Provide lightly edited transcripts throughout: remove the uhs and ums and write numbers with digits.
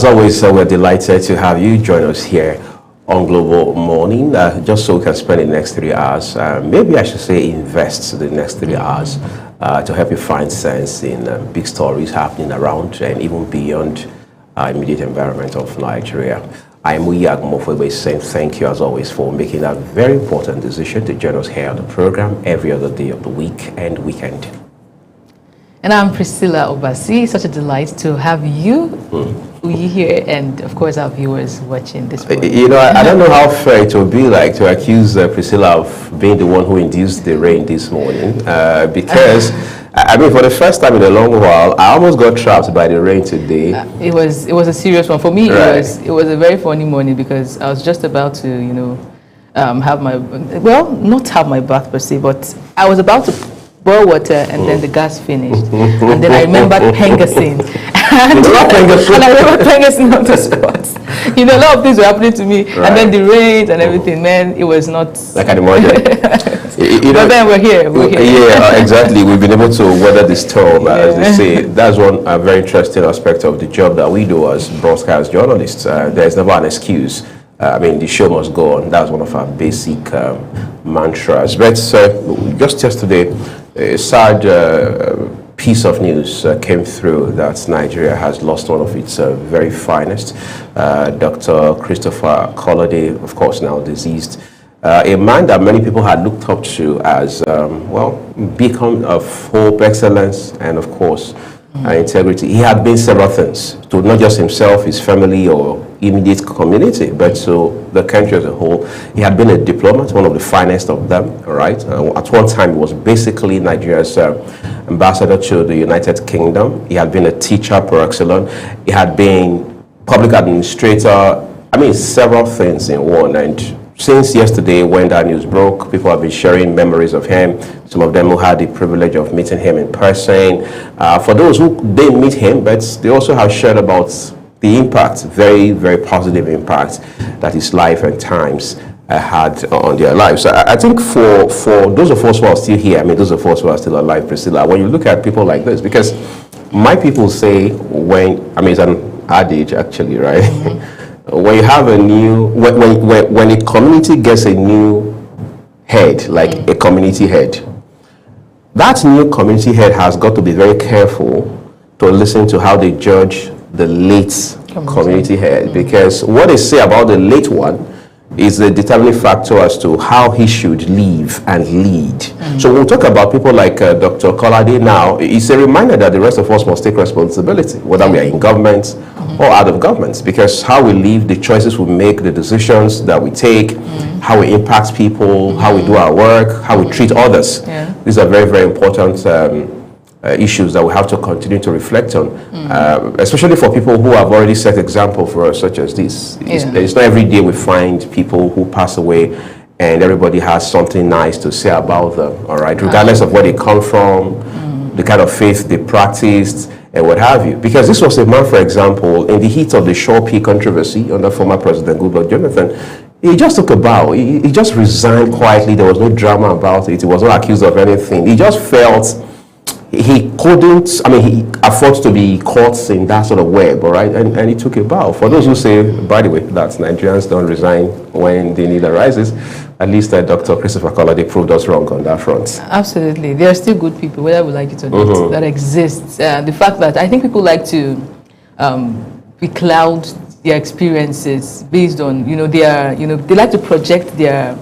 As always, we're delighted to have you join us here on Global Morning, just so we can spend the next 3 hours, maybe I should say invest the next 3 hours to help you find sense in big stories happening around and even beyond our immediate environment of Nigeria. I'm Uyag Mofwebe saying thank you as always for making that very important decision to join us here on the program every other day of the week and weekend. And I'm Priscilla Obasi. Such a delight to have you here and, of course, our viewers watching this program. You know, I don't know how fair it would be like to accuse Priscilla of being the one who induced the rain this morning because, I mean, for the first time in a long while, I almost got trapped by the rain today. It was a serious one. For me, right. it was a very funny morning because I was just about to, you know, have my, well, not have my bath per se, but I was about to boil water and then the gas finished. And then I remembered Pengasin. And I remember Pengasin on the spot. You know, a lot of things were happening to me. Right. And then the rain and everything, man, it was not... Like I imagine. But then we're here. Yeah, exactly. We've been able to weather the storm, as they say. That's one very interesting aspect of the job that we do as broadcast journalists. There's never an excuse. I mean, the show must go on. That's one of our basic mantras. But just yesterday, a sad piece of news came through that Nigeria has lost one of its very finest. Dr. Christopher Kolade, of course, now deceased. A man that many people had looked up to as, well, beacon of hope, excellence, and of course, integrity. He had been several things to not just himself, his family, or immediate community, but to the country as a whole. He had been a diplomat, one of the finest of them, right? At one time, he was basically Nigeria's ambassador to the United Kingdom. He had been a teacher per excellence. He had been public administrator. I mean, several things in one. And since yesterday, when that news broke, people have been sharing memories of him. Some of them who had the privilege of meeting him in person. For those who didn't meet him, but they also have shared about the impact, very, very positive impact that his life and times had on their lives. So I think for those of us who are still here, I mean, those of us who are still alive, Priscilla, when you look at people like this, because my people say when, I mean, it's an adage actually, right? When you have a new, when a community gets a new head, like a community head, that new community head has got to be very careful to listen to how they judge the late community head, because what they say about the late one is the determining factor as to how he should live and lead. So when we talk about people like Dr. Kolade now, it's a reminder that the rest of us must take responsibility, whether we are in government or out of government, because how we live, the choices we make, the decisions that we take, how we impact people, how we do our work, how we treat others. These are very, very important issues that we have to continue to reflect on, especially for people who have already set example for us, such as this. It's not every day we find people who pass away and everybody has something nice to say about them, all right, regardless of where they come from, the kind of faith they practiced, and what have you. Because this was a man, for example, in the heat of the Shopee controversy under former President Goodluck Jonathan, he just took a bow. He just resigned quietly. There was no drama about it. He was not accused of anything. He just felt he couldn't, I mean, he afford to be caught in that sort of web, all right? And he took a bow. For those who say, by the way, that Nigerians don't resign when the need arises, at least Dr. Christopher Kolade proved us wrong on that front. Absolutely. There are still good people, whether we like it or not, that exist. The fact that I think people like to becloud their experiences based on, you know, their, you know, they like to project their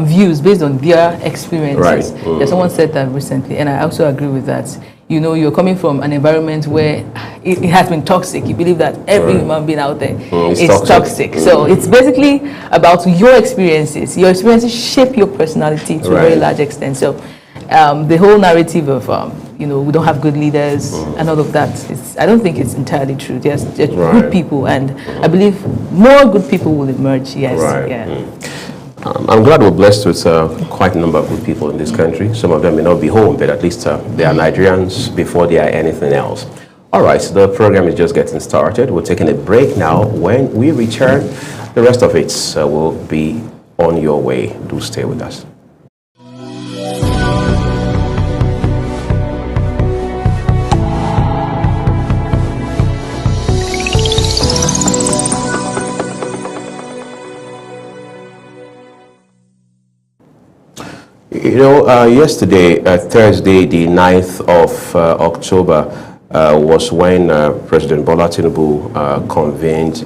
views based on their experiences. Right. Yeah, someone said that recently, and I also agree with that. You know, you're coming from an environment where it has been toxic. You believe that every human being out there is toxic. So it's basically about your experiences. Your experiences shape your personality to a very large extent. So the whole narrative of, you know, we don't have good leaders and all of that, I don't think it's entirely true. There's good people, and I believe more good people will emerge. Yes. I'm glad we're blessed with quite a number of good people in this country. Some of them may not be home, but at least they are Nigerians before they are anything else. All right, so the program is just getting started. We're taking a break now. When we return, the rest of it will be on your way. Do stay with us. Yesterday, Thursday, the 9th of October, was when President Bola Tinubu convened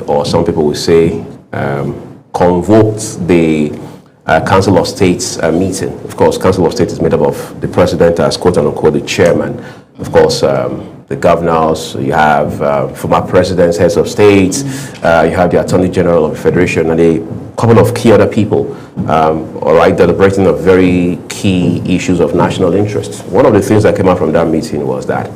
or some people will say, convoked the Council of States meeting. Of course, Council of State is made up of the president as quote-unquote the chairman. Of course, the governors, you have former presidents, heads of states, you have the Attorney General of the Federation, and a couple of key other people, all right, deliberating on very key issues of national interest. One of the things that came out from that meeting was that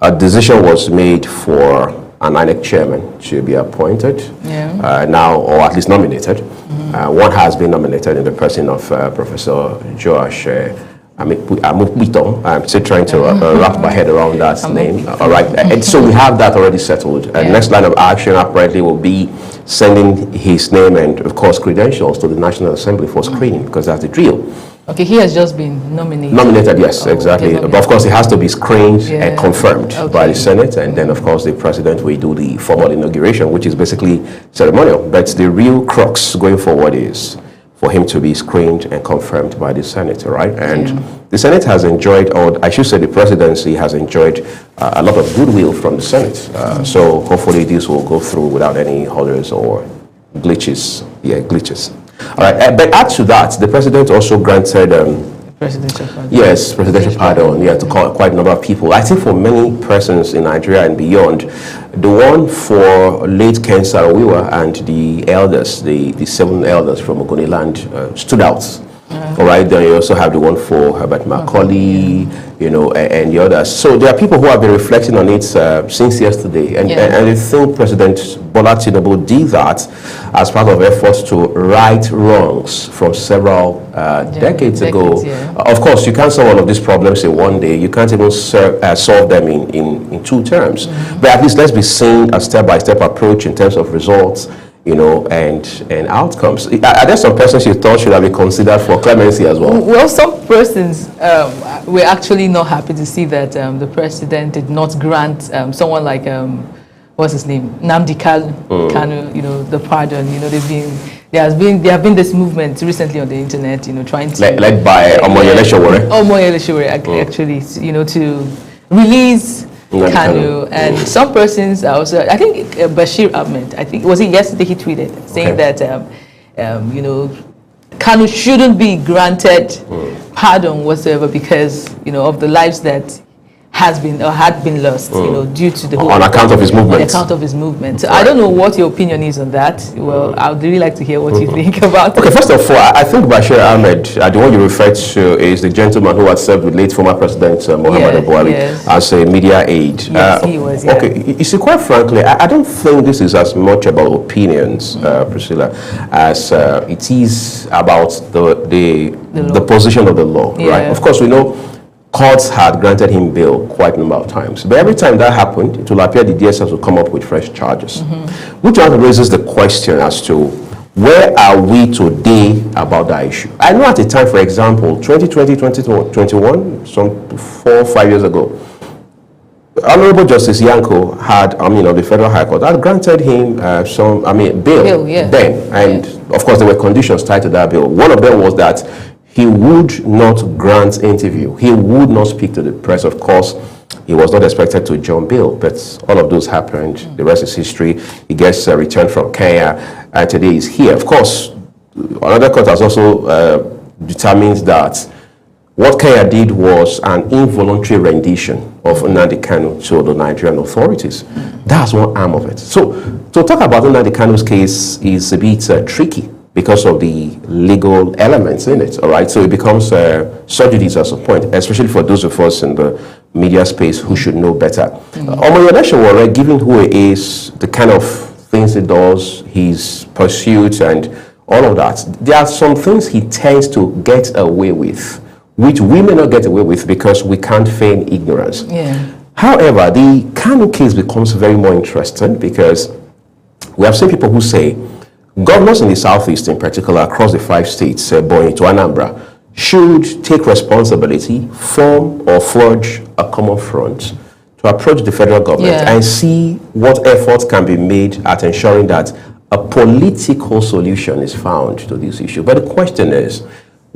a decision was made for an INEC chairman to be appointed now, or at least nominated. One has been nominated in the person of Professor Joash Amukbito. I'm still trying to wrap my head around that name. All right, and so we have that already settled. Next line of action apparently will be sending his name and, of course, credentials to the National Assembly for screening, because that's the drill. Okay, he has just been nominated. Nominated, yes, exactly. But of course, it has to be screened and confirmed by the Senate, and then, of course, the president will do the formal inauguration, which is basically ceremonial. But the real crux going forward is for him to be screened and confirmed by the Senate, all right? And the Senate has enjoyed, or I should say the presidency has enjoyed a lot of goodwill from the Senate. So hopefully this will go through without any hurdles or glitches. Glitches. All right, but add to that, the president also granted presidential pardon. Yes, presidential pardon. To call quite a number of people. I think for many persons in Nigeria and beyond, the one for late Ken Saro-Wiwa and the elders, the 7 elders from Ogoniland, stood out. All right, then you also have the one for Herbert Macaulay, and the others. So there are people who have been reflecting on it since yesterday, and I think President Bola Tinubu did that as part of efforts to right wrongs from several decades ago. Of course, you can't solve all of these problems in one day. You can't even solve them in 2 terms. But at least let's be seeing a step-by-step approach in terms of results, and outcomes. Are there some persons you thought should have been considered for clemency as well? Well, some persons were actually not happy to see that the president did not grant someone like, what's his name, Nnamdi Kanu, the pardon. There have been this movement recently on the internet, trying to led by Omoyele Sowore. Omoyele Sowore, actually, to release Kanu, and some persons are also, I think Bashir Ahmed, was it yesterday he tweeted saying that Kanu shouldn't be granted pardon whatsoever because of the lives that has been or had been lost due to the whole on account of his movement. On account of his movement. So I don't know what your opinion is on that. Well, I'd really like to hear what you think about it. Okay, first of all, I think Bashir Ahmed, the one you referred to, is the gentleman who had served with late former President Muhammadu Buhari as a media aide. Yes, he was. Okay, you see, quite frankly, I don't think this is as much about opinions, Priscilla, as it is about the position of the law, right? Of course, we know courts had granted him bail quite a number of times. But every time that happened, it will appear the DSS will come up with fresh charges. Which raises the question as to where are we today about that issue? I know at the time, for example, 2020, 2021, some 4 or 5 years ago, Honorable Justice Yanko had, the Federal High Court had granted him bail then. And of course, there were conditions tied to that bail. One of them was that he would not grant interview. He would not speak to the press. Of course, he was not expected to join bail, but all of those happened. The rest is history. He gets returned from Kenya, and today he's here. Of course, another court has also determined that what Kenya did was an involuntary rendition of Nnamdi Kanu to the Nigerian authorities. That's one arm of it. So to talk about Nnamdi Kanu's case is a bit tricky, because of the legal elements in it, all right? So it becomes subjudice at some point, especially for those of us in the media space who should know better. Omoyele Sowore, given who he is, the kind of things he does, his pursuits and all of that, there are some things he tends to get away with, which we may not get away with because we can't feign ignorance. However, the Kanu case becomes very more interesting because we have seen people who say, governors in the Southeast, in particular, across the 5 states, Bonny to Anambra, should take responsibility, form or forge a common front to approach the federal government and see what efforts can be made at ensuring that a political solution is found to this issue. But the question is,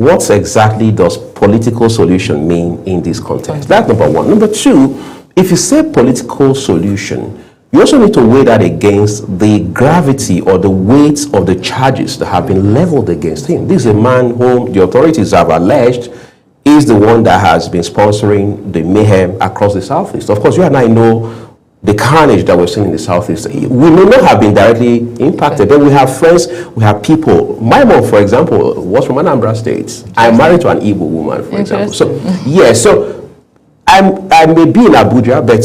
what exactly does political solution mean in this context? That's number one. Number two, if you say political solution, you also need to weigh that against the gravity or the weight of the charges that have been leveled against him. This is a man whom the authorities have alleged is the one that has been sponsoring the mayhem across the Southeast. Of course, you and I know the carnage that we're seeing in the Southeast. We may not have been directly impacted, but we have friends, we have people. My mom, for example, was from Anambra State. I'm married to an Igbo woman, for example. So, yeah, so I may be in Abuja, but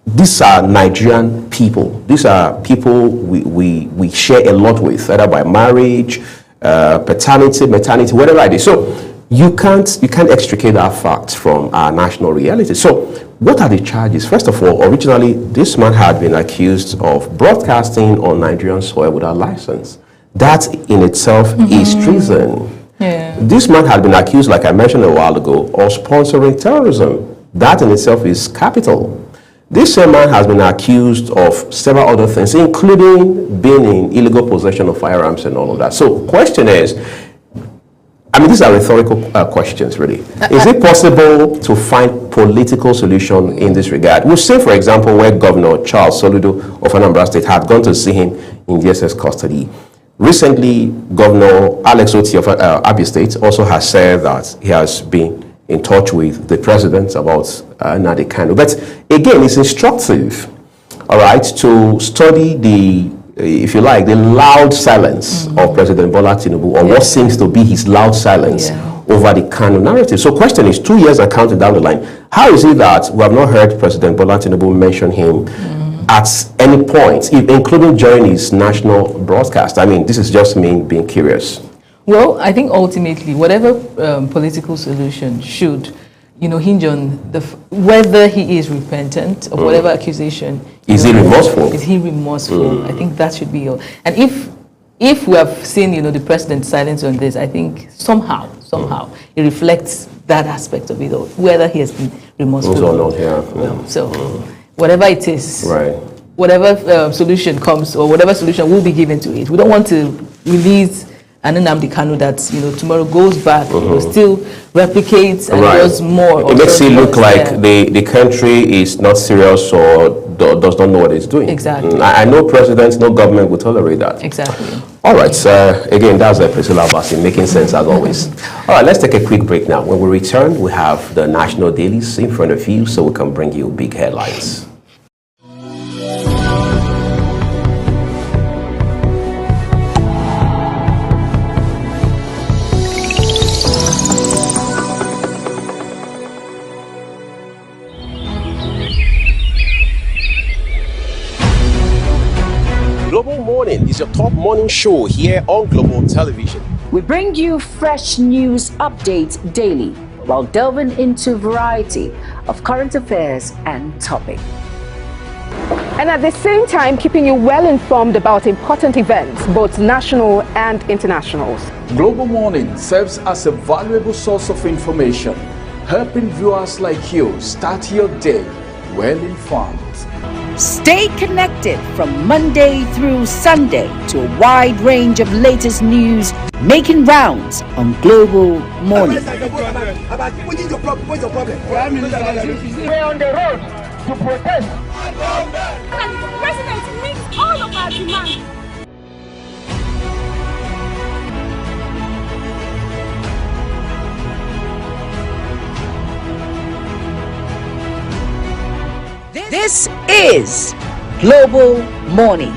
these are Nigerian people. These are people we share a lot with, either by marriage, paternity, maternity, whatever it is. So you can't extricate that fact from our national reality. So what are the charges? First of all, originally, this man had been accused of broadcasting on Nigerian soil without license. That in itself is treason. Yeah. This man had been accused, like I mentioned a while ago, of sponsoring terrorism. That in itself is capital. This same man has been accused of several other things, including being in illegal possession of firearms and all of that. So question is, I mean, these are rhetorical questions, really. Is it possible to find political solution in this regard? We'll say, for example, where Governor Charles Soludo of Anambra State had gone to see him in DSS custody. Recently, Governor Alex Oti of Abia State also has said that he has been in touch with the president about Nnamdi Kanu. But again, it's instructive, all right, to study the, if you like, the loud silence of President Bola Tinubu, or what seems to be his loud silence over the Kanu narrative. So question is, 2 years and counting down the line, how is it that we have not heard President Bola Tinubu mention him at any point, including during his national broadcast? I mean, this is just me being curious. Well, I think ultimately, whatever political solution should, hinge on whether he is repentant of whatever accusation. Is he remorseful? Is he remorseful? I think that should be all. And if we have seen, the president's silence on this, I think somehow it reflects that aspect of it, or whether he has been remorseful or not. So whatever it is, right, whatever solution comes, or whatever solution will be given to it, we don't want to release and then Nnamdi Kanu that tomorrow goes back, still replicates and does more. It makes it look like the country is not serious or does not know what it's doing. Exactly. I know presidents, no government will tolerate that. Exactly. All right. Again, that's Priscilla Bassey, making sense as always. All right, let's take a quick break now. When we return, we have the national dailies in front of you, so we can bring you big headlines. Global Morning is your top morning show here on Global Television. We bring you fresh news updates daily while delving into a variety of current affairs and topics. And at the same time, keeping you well informed about important events, both national and international. Global Morning serves as a valuable source of information, helping viewers like you start your day well informed. Stay connected from Monday through Sunday to a wide range of latest news making rounds on Global Morning. We're on the road to protest. And the president meets all of our demands. This is Global Morning.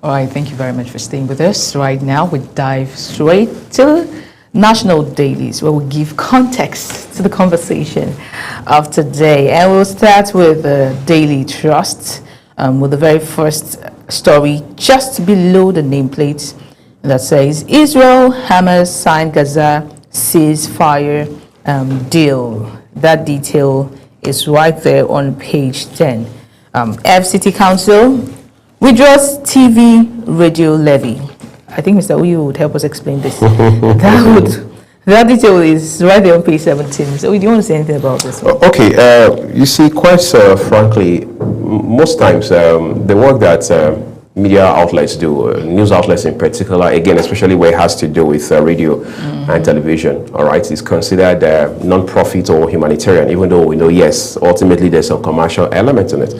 All right, thank you very much for staying with us. Right now, we dive straight to national dailies, where we give context to the conversation of today. And we'll start with the Daily Trust, with the very first story just below the nameplate that says, Israel, Hamas signed Gaza ceasefire deal. That detail is right there on page 10. FCT Council withdraws TV radio levy. I think Mr. Uyu would help us explain this. That detail is right there on page 17. So do you want to say anything about this one? Okay, you see, quite frankly, most times the work that media outlets do, news outlets in particular, again, especially where it has to do with radio and television, all right, is considered non-profit or humanitarian, even though we know, yes, ultimately there's a commercial element in it.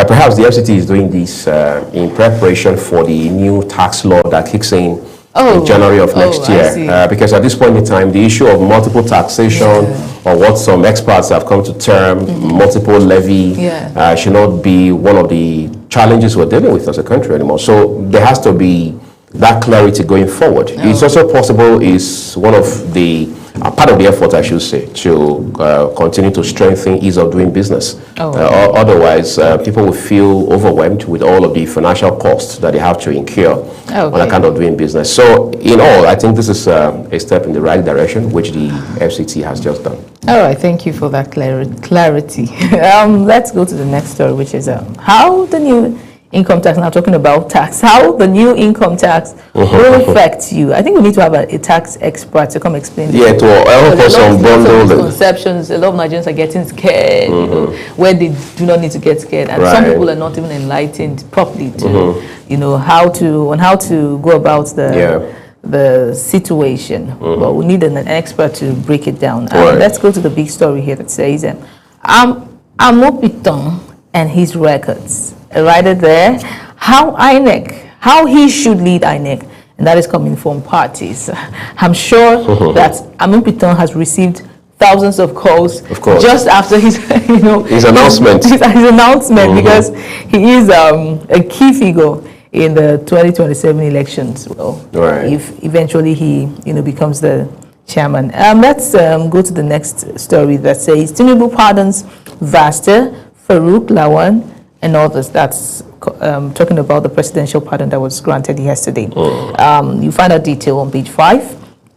Perhaps the FCT is doing this in preparation for the new tax law that kicks in January of next year. Because at this point in time, the issue of multiple taxation, or what some experts have come to term multiple levy, should not be one of the challenges we're dealing with as a country anymore. So there has to be that clarity going forward. It's also possible is one of the part of the effort, I should say, to continue to strengthen ease of doing business. Otherwise, people will feel overwhelmed with all of the financial costs that they have to incur on account of doing business. So, in all, I think this is a step in the right direction, which the FCT has just done. All right, thank you for that clarity. Let's go to the next story, which is how the new income tax, now talking about tax, how the new income tax will affect you. I think we need to have a tax expert to come explain this. Yeah, to help us unbundle the misconceptions. A lot of Nigerians are getting scared, you know, where they do not need to get scared. And some people are not even enlightened properly to, you know, how to go about the situation. But we need an expert to break it down. Let's go to the big story here that says, Amopiton and his records. Right there, how he should lead INEC, and that is coming from parties. I'm sure that Amin Piton has received thousands of calls just after his announcement. His announcement, because he is a key figure in the 2027 elections. Well, if eventually he becomes the chairman. Let's go to the next story that says Tinubu pardons Vasta, Farouk Lawan, and others. That's talking about the presidential pardon that was granted yesterday. You find that detail on page 5.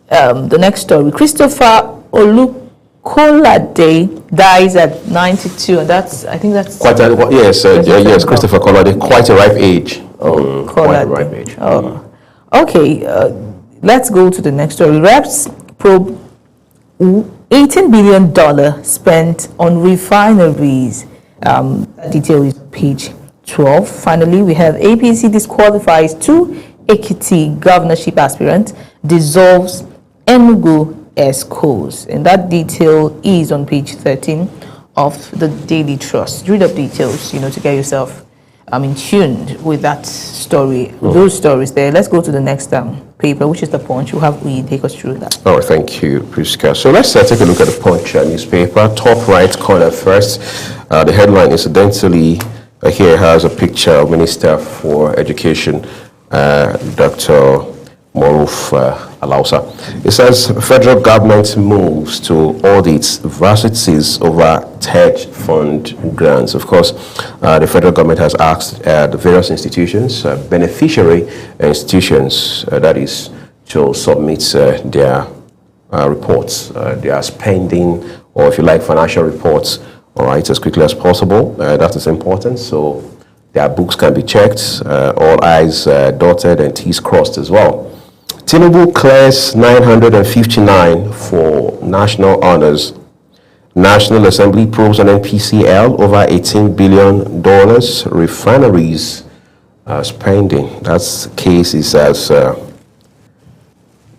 The next story, Christopher Olukolade dies at 92, and I think that's quite yes, Christopher Kolade, quite a ripe age. Quite a ripe age. Okay, let's go to the next story. Reps probe $18 billion spent on refineries. Detail is page 12. Finally, we have APC disqualifies 2 Ekiti governorship aspirants, dissolves Enugu ESCOs, and that detail is on page 13 of the Daily Trust. Read up details, to get yourself in tuned with that story, those stories there. Let's go to the next paper, which is the Punch. We'll have Uyi take us through that. Oh, thank you, Priska. So let's take a look at the Punch newspaper. Top right corner first. The headline, incidentally, here has a picture of Minister for Education, Dr. Moruf Alausa. It says federal government moves to audit varsities over hedge fund grants. Of course, the federal government has asked the various institutions, beneficiary institutions, that is, to submit their reports, their spending, or if you like, financial reports, all right, as quickly as possible. That is important. So their books can be checked, all I's dotted and T's crossed as well. Tinubu clears 959 for national honors. National Assembly probes an NPCL over $18 billion refineries spending. That's case is as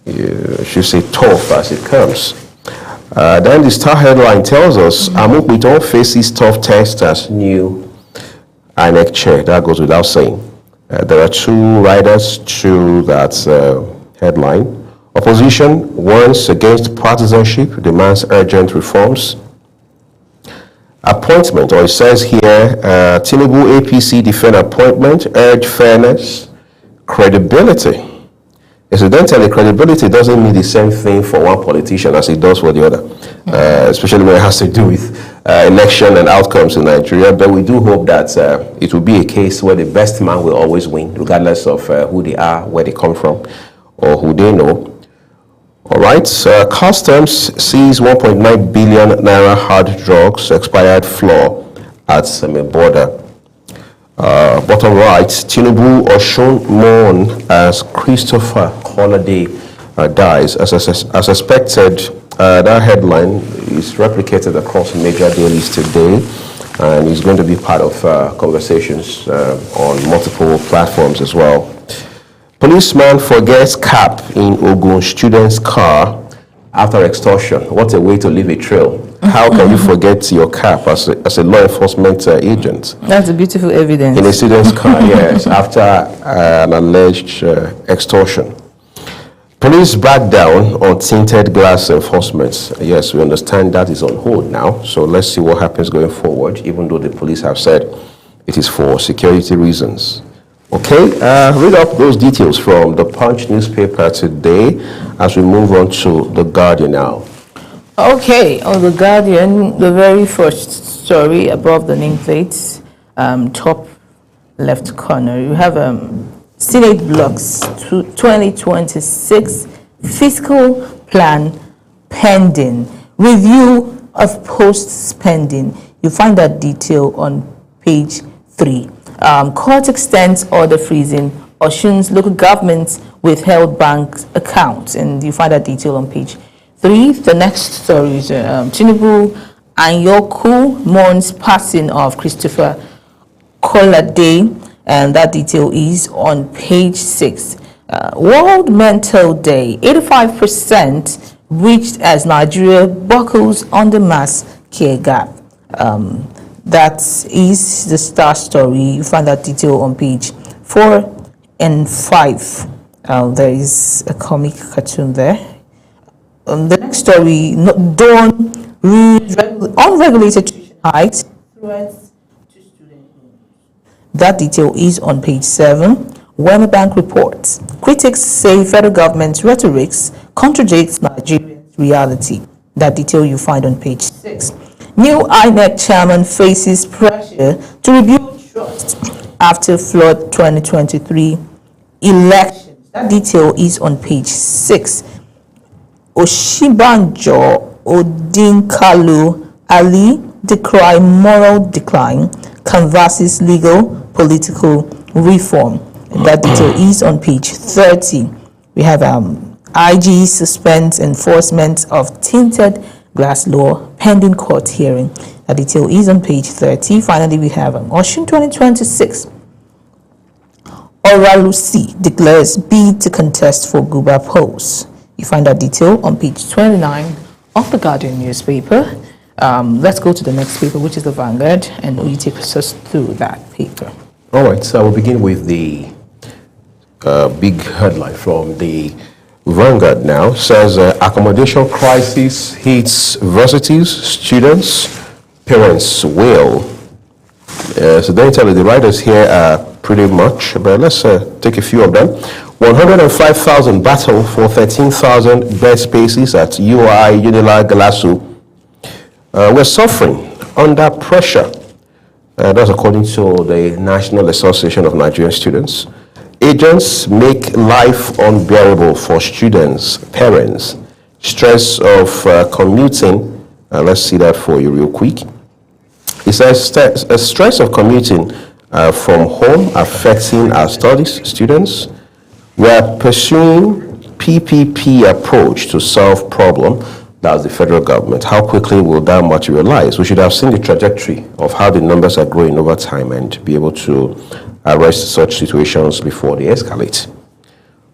you should say tough as it comes. Then the Star headline tells us Amopiton faces tough test as new INEC chair. That goes without saying. There are 2 riders to that headline. Opposition warns against partisanship, demands urgent reforms. Appointment, or it says here, Tinubu APC defend appointment, urge fairness, credibility. Incidentally, credibility doesn't mean the same thing for one politician as it does for the other, especially when it has to do with election and outcomes in Nigeria. But we do hope that it will be a case where the best man will always win, regardless of who they are, where they come from, or who they know. All right, Customs sees 1.9 billion naira hard drugs expired floor at Seme border. Bottom right, Tinubu Oshun mourn as Christopher Holiday dies. As expected, that headline is replicated across major dailies today, and is going to be part of conversations on multiple platforms as well. Policeman forgets cap in Ogun student's car after extortion. What a way to leave a trail. How can you forget your cap as a law enforcement agent? That's a beautiful evidence. In a student's car, yes, after an alleged extortion. Police back down on tinted glass enforcement. Yes, we understand that is on hold now. So let's see what happens going forward, even though the police have said it is for security reasons. Okay, read up those details from the Punch newspaper today as we move on to The Guardian now. Okay, on The Guardian, the very first story above the nameplates, top left corner, you have Senate blocks 2026 fiscal plan pending, review of post-spending. You find that detail on page 3. Court extends order freezing Osun's local government's withheld bank accounts, and you find that detail on page 3. The next story is Tinubu Anyoku mourns passing of Christopher Kolade, and that detail is on page 6. World Mental Day, 85% reached as Nigeria buckles on the mass care gap. That is the star story. You find that detail on page 4 and 5. There is a comic cartoon there. The next story, Dawn unregulated tuition hikes threats to student loans. That detail is on page 7. Wema Bank reports, critics say federal government's rhetoric contradicts Nigeria's reality. That detail you find on page 6. New INEC chairman faces pressure to rebuild trust after flood 2023 elections. That detail is on page 6. Oshibanjo Odinkalu Ali decry moral decline, canvasses legal political reform. That detail is on page 30. We have IG suspends enforcement of tinted glass law pending court hearing. That detail is on page 30. Finally, we have Osun 2026. Oralusi declares bid to contest for Guba post. You find that detail on page 29 of the Guardian newspaper. Let's go to the next paper, which is the Vanguard, and we take us through that paper. All right, so we'll begin with the big headline from the Vanguard now. It says accommodation crisis hits varsities, students, parents wail. So don't tell you, the writers here are pretty much, but let's take a few of them. 105,000 battle for 13,000 bed spaces at UI Unila Galasu. We're suffering under pressure. That's according to the National Association of Nigerian Students. Agents make life unbearable for students, parents. Stress of commuting. Let's see that for you real quick. It says a stress of commuting from home affecting our studies, students. We are pursuing PPP approach to solve problem. That's the federal government. How quickly will that materialize? We should have seen the trajectory of how the numbers are growing over time and be able to arrest such situations before they escalate.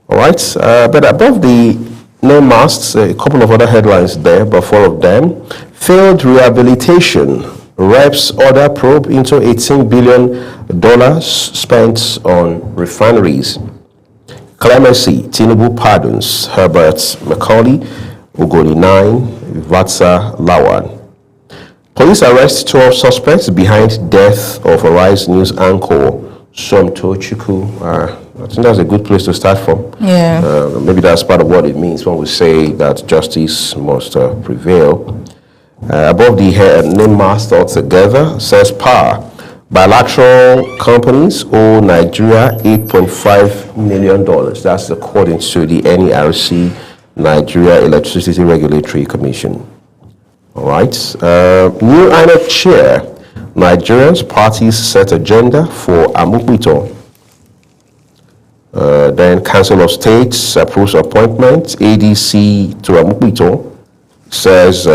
All right, but above the name masks, a couple of other headlines there, but 4 of them. Failed rehabilitation. Reps order probe into $18 billion spent on refineries. Clemency, Tinubu pardons Herbert Macaulay, Ugoli 9, Vatsa Lawan. Police arrest 12 suspects behind death of Arise News anchor Somto Chukwu. I think that's a good place to start from. Yeah. Maybe that's part of what it means when we say that justice must prevail. Above the head, NIMAS thought together says power. Bilateral companies owe Nigeria $8.5 million. That's according to the NERC, Nigeria Electricity Regulatory Commission. All right. New INEC chair. Nigerians parties set agenda for Amukpito. Then Council of States approves appointment. ADC to Amukpito says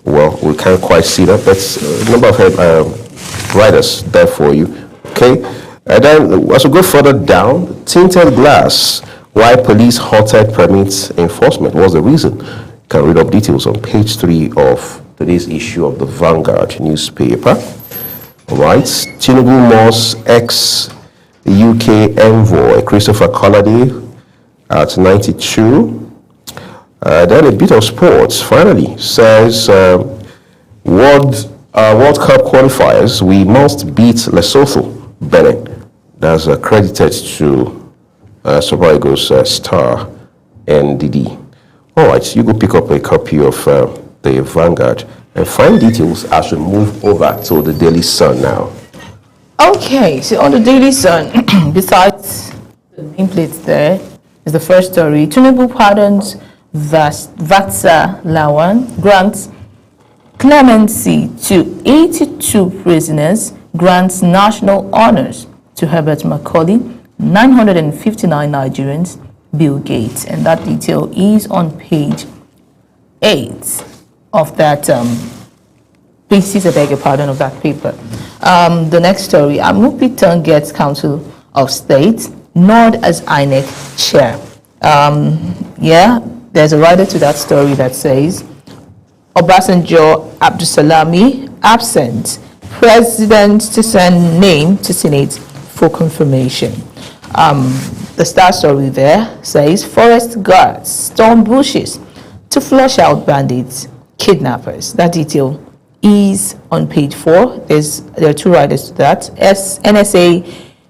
well, we can't quite see that, but a number of writers there for you. Okay. And then as we go further down, tinted glass. Why police halted permits enforcement? What's the reason? You can read up details on page 3 of today's issue of the Vanguard newspaper. All right. Tinubu Moss ex-UK envoy Christopher Collady at 92. Then a bit of sports, finally, says World Cup qualifiers, we must beat Lesotho, Benin. That's credited to Super Eagles star NDD. All right, you go pick up a copy of the Vanguard and find details as we move over to the Daily Sun now. Okay, so on the Daily Sun, besides the nameplates there, is the first story. Tinubu pardons Vatsa Lawan, grants clemency to 82 prisoners, grants national honors to Herbert Macaulay, 959 Nigerians, Bill Gates. And that detail is on page 8 of that, page 6, I beg your pardon, of that paper. The next story, Amukpito gets Council of State, Nod as INEC chair. There's a writer to that story that says, Obasanjo Abdusalami absent, President to send name to Senate for confirmation. The star story there says, forest guards storm bushes to flush out bandits, kidnappers. That detail is on page 4. There are two writers to that. NSA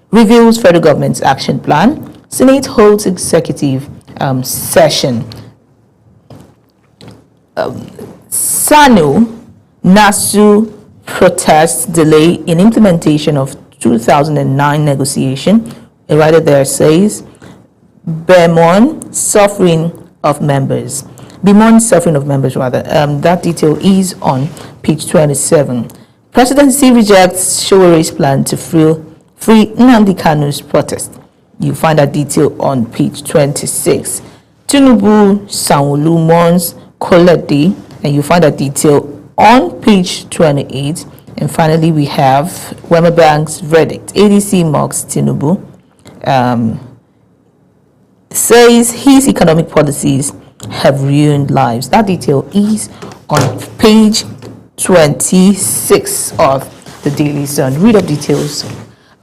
reveals federal government's action plan. Senate holds executive session. SANU NASU protests delay in implementation of 2009 negotiation. A writer there says, Bemon suffering of members. That detail is on page 27. Presidency rejects Showere's plan to free Nnamdi Kanu's protest. You find that detail on page 26. Tinubu Sanwo-Olu mourns Kolade, and you find that detail on page 28. And finally, we have Wema Bank's verdict. ADC mocks Tinubu, says his economic policies have ruined lives. That detail is on page 26 of the Daily Sun. Read up details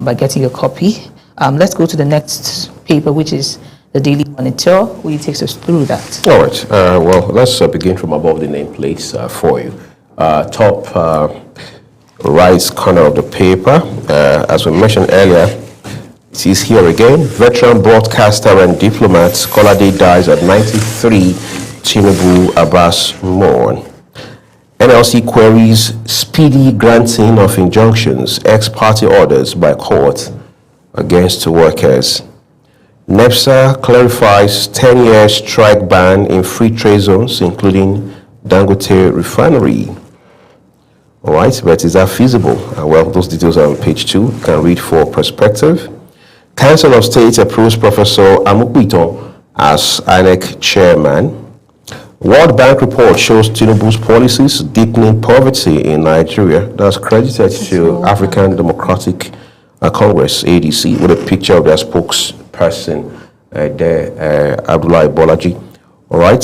by getting your copy. Let's go to the next paper, which is the Daily Monitor, which takes us through that. All right. Well, let's begin from above the nameplates for you. Top right corner of the paper, as we mentioned earlier, it is here again. Veteran broadcaster and diplomat Kolade dies at 93. Tinubu Abbas mourn. NLC queries speedy granting of injunctions, ex-party orders by court against workers. NEPSA clarifies 10-year strike ban in free trade zones, including Dangote Refinery. All right, but is that feasible? Well, those details are on page 2. You can read for perspective. Council of State approves Professor Amukpito as INEC chairman. World Bank report shows Tinubu's policies deepening poverty in Nigeria. That's credited to African Democratic Congress, ADC, with a picture of their spokesperson there, Abdullahi Bolaji. All right,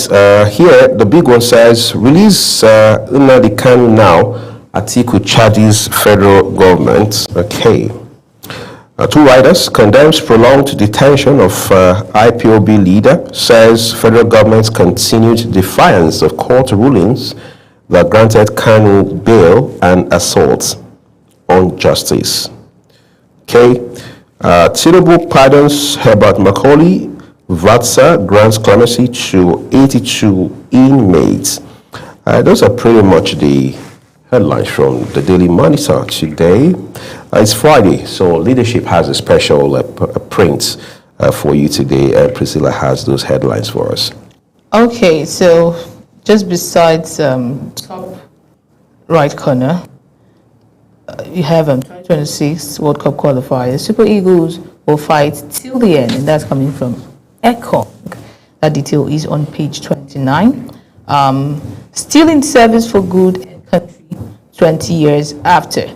here the big one says, release Nnamdi Kanu now, Atiku charges federal government. Okay. Two writers condemns prolonged detention of IPOB leader, says federal government's continued defiance of court rulings that granted Kanu bail and assault on justice. Okay. Tinubu pardons Herbert Macaulay. VATSA grants clemency to 82 inmates. Those are pretty much the headlines from the Daily Monitor today. It's Friday, so leadership has a special print for you today, and Priscilla has those headlines for us. Okay, so just besides top right corner, you have 2026 World Cup qualifiers. Super Eagles will fight till the end, and that's coming from Ekong. That detail is on page 29. Still in service for good and country 20 years after.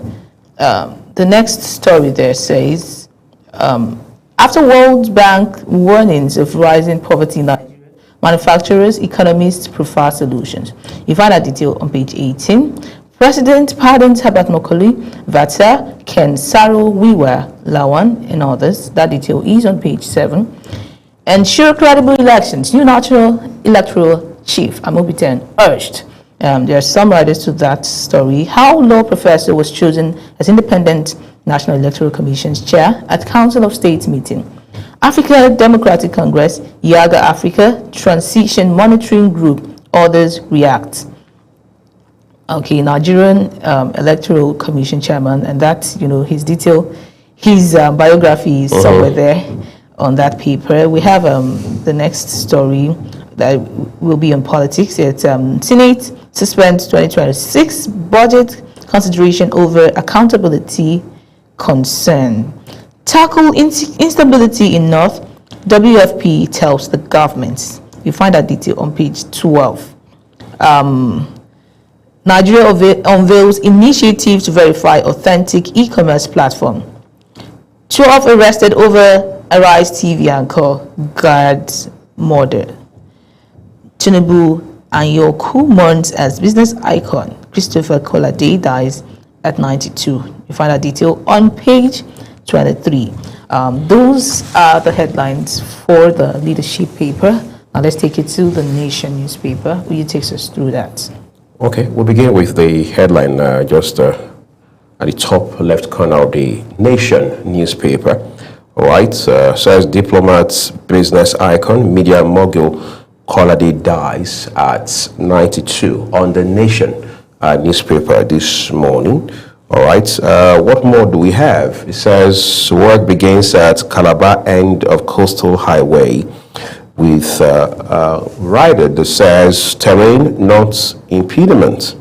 The next story there says, after World Bank warnings of rising poverty in Nigeria, manufacturers, economists prefer solutions. You find that detail on page 18. President pardons Herbert Macaulay, VATSA, Ken Saro, Wiwa, Lawan, and others. That detail is on page 7. Ensure credible elections. New National Electoral Chief Amobiten urged. There are some riders to that story. How law professor was chosen as independent National Electoral Commission's chair at Council of State meeting. Africa Democratic Congress, Yaga Africa, Transition Monitoring Group, others react. Okay, Nigerian Electoral Commission chairman, and that's, his detail, his biography is somewhere there on that paper. We have the next story that will be on politics. It's Senate suspends 2026 budget consideration over accountability concern. Tackle instability in North, WFP tells the government. You find that detail on page 12. Nigeria unveils initiative to verify authentic e-commerce platform. 12 arrested over Arise TV anchor guards murder. Tinubu Anyoku mourns as business icon. Christopher Kolade dies at 92. You find that detail on page 23. Those are the headlines for the leadership paper. Now let's take it to the Nation newspaper. Will you take us through that? Okay, we'll begin with the headline just at the top left corner of the Nation newspaper. All right, says diplomat, business icon, media mogul Kolade dies at 92 on the Nation newspaper this morning. All right, what more do we have? It says work begins at Calabar end of Coastal Highway with a rider that says terrain not impediment.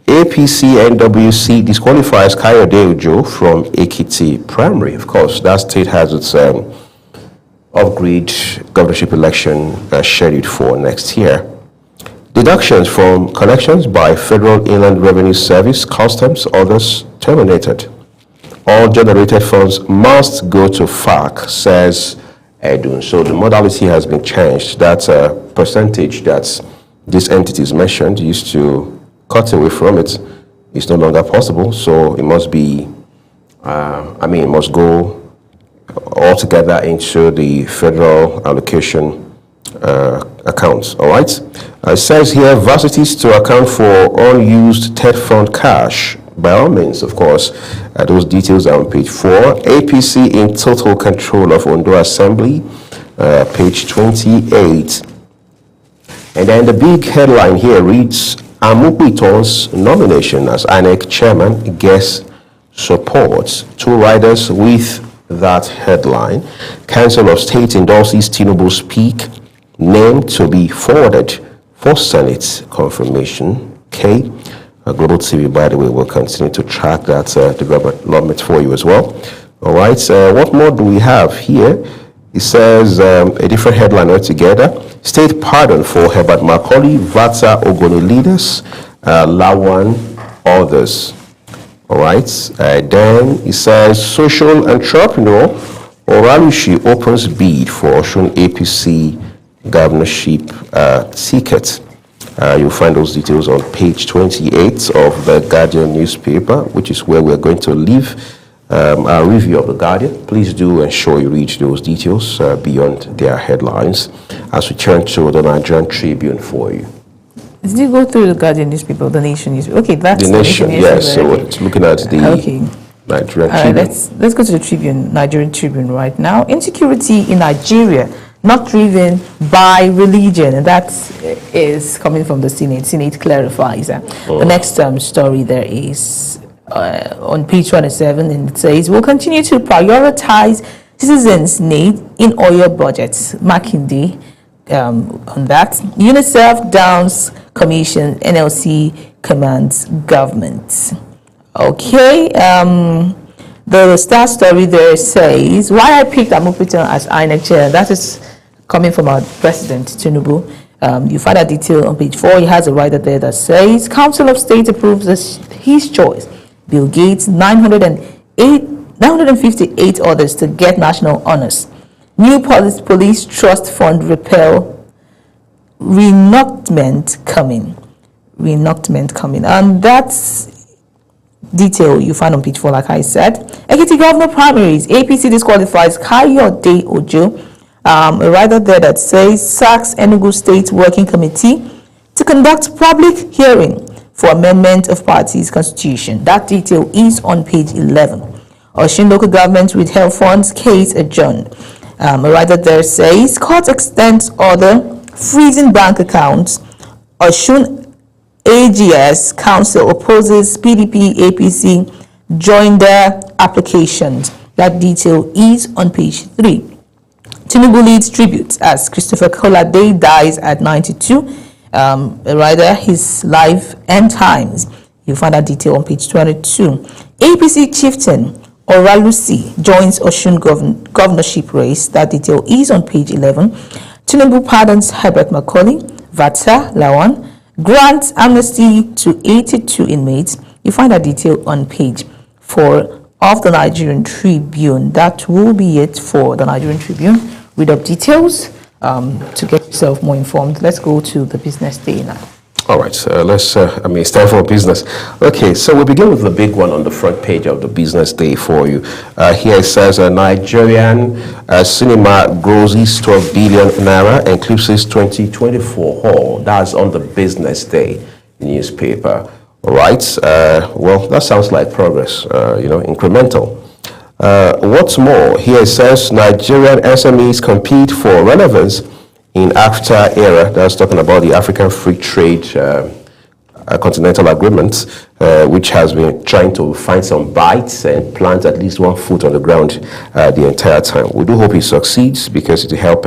APC NWC disqualifies Kayode Ojo from Ekiti Primary. Of course, that state has its off-grid governorship election scheduled for next year. Deductions from collections by Federal Inland Revenue Service, Customs, others terminated. All generated funds must go to FARC, says Edun. So the modality has been changed. That percentage that these entities mentioned used to cut away from it is no longer possible. So it must be, it must go altogether into the federal allocation accounts. All right. It says here, varsities to account for unused TED fund cash. By all means, of course, those details are on page 4. APC in total control of Ondo Assembly, page 28. And then the big headline here reads, Amupiton's nomination as INEC chairman gets support. Two riders with that headline. Council of State endorses Tinubu speak, name to be forwarded for Senate confirmation. Okay. Global TV, by the way, will continue to track that development for you as well. All right. What more do we have here? It says a different headline altogether. State pardon for Herbert Macaulay, VATSA Ogoni leaders, Lawan, others. All right. Then it says social entrepreneur Oralushi opens bid for Osun APC governorship ticket. You'll find those details on page 28 of the Guardian newspaper, which is where we're going to leave our review of the Guardian. Please do ensure you read those details beyond their headlines as we turn to the Nigerian Tribune for you. Did you go through the Guardian newspaper or the Nation newspaper? Okay, that's the Nation, yes. So it's looking at the Nigerian All right, Tribune. let's go to the Nigerian Tribune right now. Insecurity in Nigeria not driven by religion, and that is coming from the Senate. Senate clarifies that. The next story there is on page 27, and it says, we'll continue to prioritize citizens' need in oil budgets. Makinde on that. UNICEF Downs Commission, NLC commands government. Okay, the star story there says, why I picked Amupitan as INEC chair. That is coming from our president, Tinubu. You find that detail on page 4. He has a writer there that says, Council of State approves his choice. Bill Gates, 958 others to get national honors. New police trust fund repel. Reenactment coming. And that's detail you find on page 4, like I said. Ekiti governor primaries, APC disqualifies Kayode Ojo. A writer there that says sacks Enugu State Working Committee to conduct public hearing for amendment of party's constitution. That detail is on page 11. Osun local government withheld funds, case adjourned. A writer there says court extends order freezing bank accounts. Osun AGS Council opposes PDP APC join their applications. That detail is on page 3. Tinubu leads tribute as Christopher Kolade dies at 92. A writer, his life and times. You find that detail on page 22. APC chieftain Oralusi joins Osun governorship race. That detail is on page 11. Tinubu pardons Herbert Macaulay, Vatsa Lawan, grants amnesty to 82 inmates. You find that detail on page 4 of the Nigerian Tribune. That will be it for the Nigerian Tribune. Read up details to get yourself more informed. Let's go to the business day now. All right, it's time for business. Okay, so we begin with the big one on the front page of the business day for you. Here it says Nigerian cinema grosses 12 billion naira, inclusive 2024 haul. That's on the business day newspaper. All right, well, that sounds like progress, incremental. What's more, here it says Nigerian SMEs compete for relevance in AFTA era. That's talking about the African Free Trade Continental Agreement, which has been trying to find some bites and plant at least one foot on the ground the entire time. We do hope it succeeds because it will help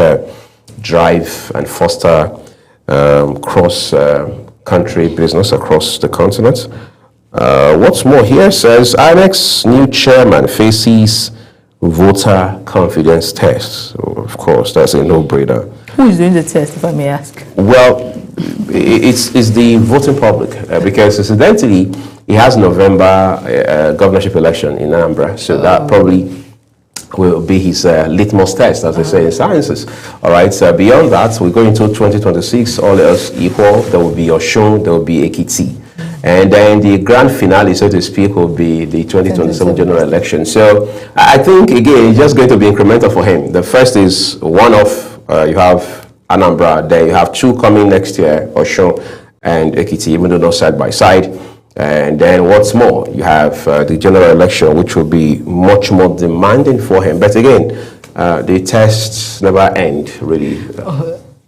drive and foster cross-country business across the continent. What's more, here says INEC's new chairman faces voter confidence test. So of course, that's a no-brainer. Who is doing the test, if I may ask? Well, it's the voting public because incidentally, he has November governorship election in Anambra, so that probably will be his litmus test, as they say in sciences. All right, so beyond that, we go into 2026, all else equal, there will be Osun, there will be Ekiti. And then the grand finale, so to speak, will be the 2027 general election. So I think, again, it's just going to be incremental for him. The first is one-off. You have Anambra, then you have 2 coming next year, Osun and Ekiti, even though not side by side. And then what's more, you have the general election, which will be much more demanding for him. But again, the tests never end, really.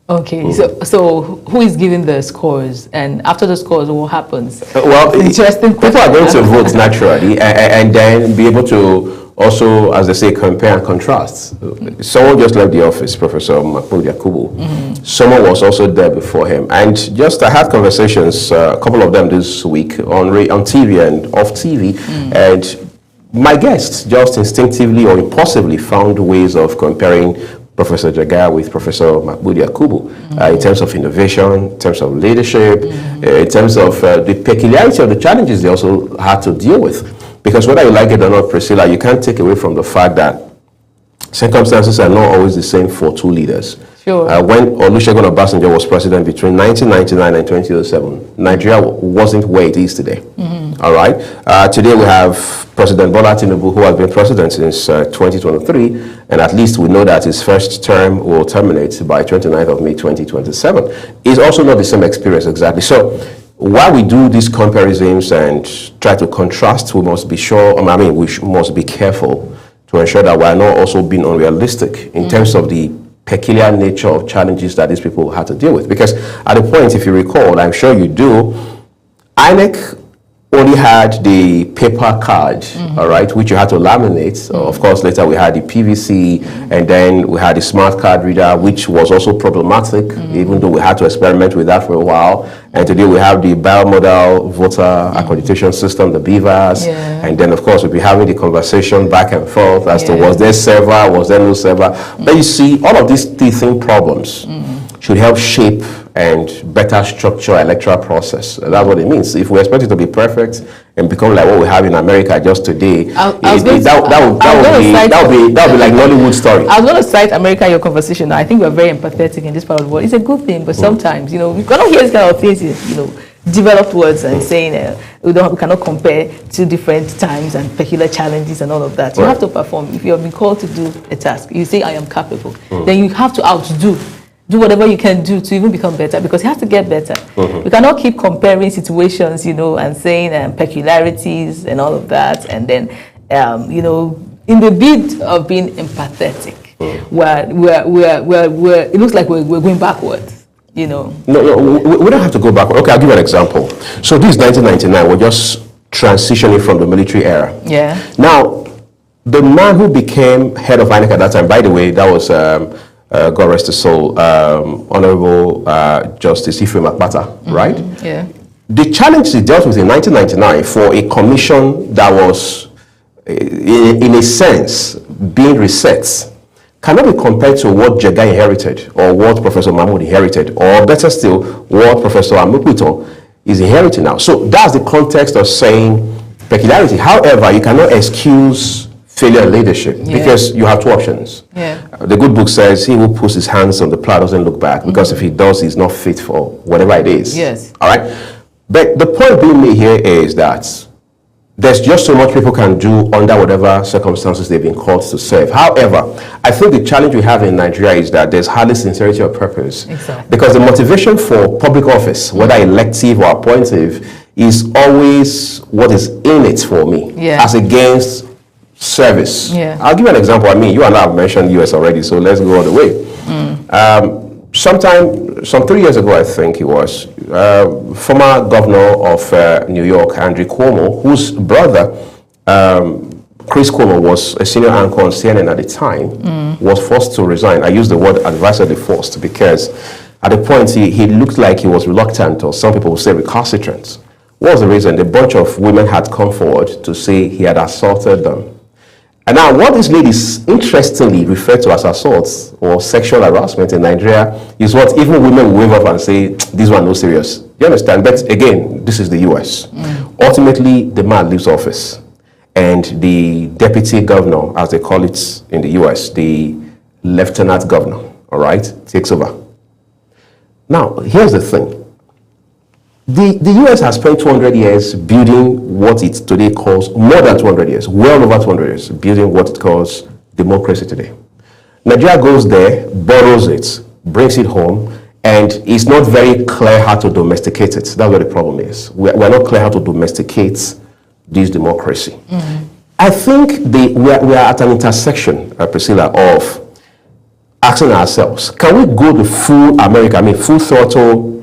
Okay, so who is giving the scores, and after the scores, what happens? Well, interesting. People are going to vote naturally, and then be able to also, as they say, compare and contrast. Someone just left the office, Professor Mahmoud Yakubu. Someone was also there before him, and just I had conversations, a couple of them this week on TV and off TV, and my guests just instinctively or impulsively found ways of comparing Professor Jagaya with Professor Mahmoud Yakubu in terms of innovation, in terms of leadership, in terms of the peculiarity of the challenges they also had to deal with. Because whether you like it or not, Priscilla, you can't take away from the fact that circumstances are not always the same for 2 leaders. Sure. When Olusegun Obasanjo was president between 1999 and 2007, Nigeria wasn't where it is today. All right. Today we have President Bola Tinubu, who has been president since 2023, and at least we know that his first term will terminate by 29th of May 2027. It's also not the same experience exactly. So while we do these comparisons and try to contrast, we must be sure, must be careful to ensure that we are not also being unrealistic in terms of the peculiar nature of challenges that these people had to deal with. Because at the point, if you recall, I'm sure you do, INEC only had the paper card, all right, which you had to laminate. Of course, later we had the PVC, and then we had the smart card reader, which was also problematic, even though we had to experiment with that for a while. And today we have the biomodal voter accreditation system, the BVAS, and then of course we'll be having the conversation back and forth as to was there server, was there no server. But you see, all of these teething problems should help shape and better structure electoral process. That's what it means. If we expect it to be perfect and become like what we have in America just today, that would be like Nollywood story. I was going to cite America in your conversation. I think we're very empathetic in this part of the world. It's a good thing, but sometimes, we cannot hear this kind of things, developed words and saying we cannot compare two different times and peculiar challenges and all of that. You have to perform. If you have been called to do a task, you say, I am capable, then you have to do whatever you can do to even become better, because it has to get better. We cannot keep comparing situations, and saying peculiarities and all of that, and then, in the bid of being empathetic, it looks like we're going backwards. No, we don't have to go backward. Okay, I'll give you an example. So this is 1999. We're just transitioning from the military era. Yeah. Now, the man who became head of INEC at that time, by the way, that was God rest his soul, Honorable Justice Ephraim Akpata, right? Yeah. The challenge he dealt with in 1999 for a commission that was, in a sense, being reset, cannot be compared to what Jega inherited, or what Professor Mahmoud inherited, or better still, what Professor Amukwito is inheriting now. So that's the context of saying peculiarity. However, you cannot excuse failure in leadership, because you have two options. The good book says, he who puts his hands on the plow doesn't look back, because if he does, he's not fit for whatever it is. Yes. All right? But the point being made here is that there's just so much people can do under whatever circumstances they've been called to serve. However, I think the challenge we have in Nigeria is that there's hardly sincerity of purpose. Exactly. Because the motivation for public office, whether elective or appointive, is always what is in it for me, as against service. I'll give you an example. You and I have mentioned US already, so let's go all the way. Some 3 years ago, I think it was, former governor of New York, Andrew Cuomo, whose brother, Chris Cuomo, was a senior anchor on CNN at the time, was forced to resign. I use the word advisedly forced, because at the point he looked like he was reluctant, or some people would say recalcitrant. What was the reason? A bunch of women had come forward to say he had assaulted them. And now, what this lady interestingly referred to as assaults or sexual harassment in Nigeria is what even women wave up and say, these were no serious. You understand? But again, this is the US. Ultimately, the man leaves office, and the deputy governor, as they call it in the US, the lieutenant governor, all right, takes over. Now, here's the thing. The US has spent 200 years building what it today calls, more than 200 years, well over 200 years, building what it calls democracy today. Nigeria goes there, borrows it, brings it home, and it's not very clear how to domesticate it. That's what the problem is. We're not clear how to domesticate this democracy. I think we are at an intersection, Priscilla, of asking ourselves, can we go the full America, full throttle,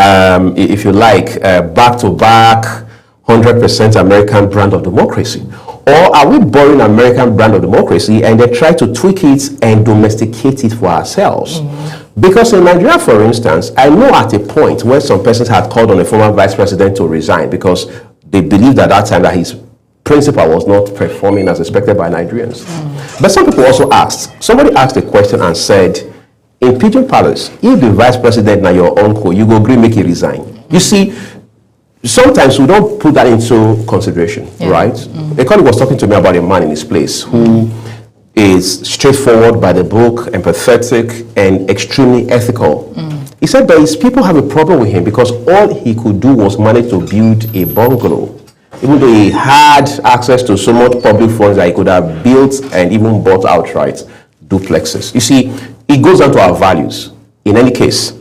if you like, back-to-back, 100% American brand of democracy? Or are we borrowing American brand of democracy and then try to tweak it and domesticate it for ourselves? Because in Nigeria, for instance, I know at a point where some persons had called on a former vice president to resign because they believed at that time that his principal was not performing as expected by Nigerians. But some people also asked, somebody asked a question and said, in Pigeon Palace, if the vice president now your uncle, you go agree make he resign. You see, sometimes we don't put that into consideration, right? A colleague was talking to me about a man in his place who is straightforward by the book, empathetic, and extremely ethical. He said that his people have a problem with him because all he could do was manage to build a bungalow, even though he had access to so much public funds that he could have built and even bought outright duplexes. You see, it goes down to our values. In any case,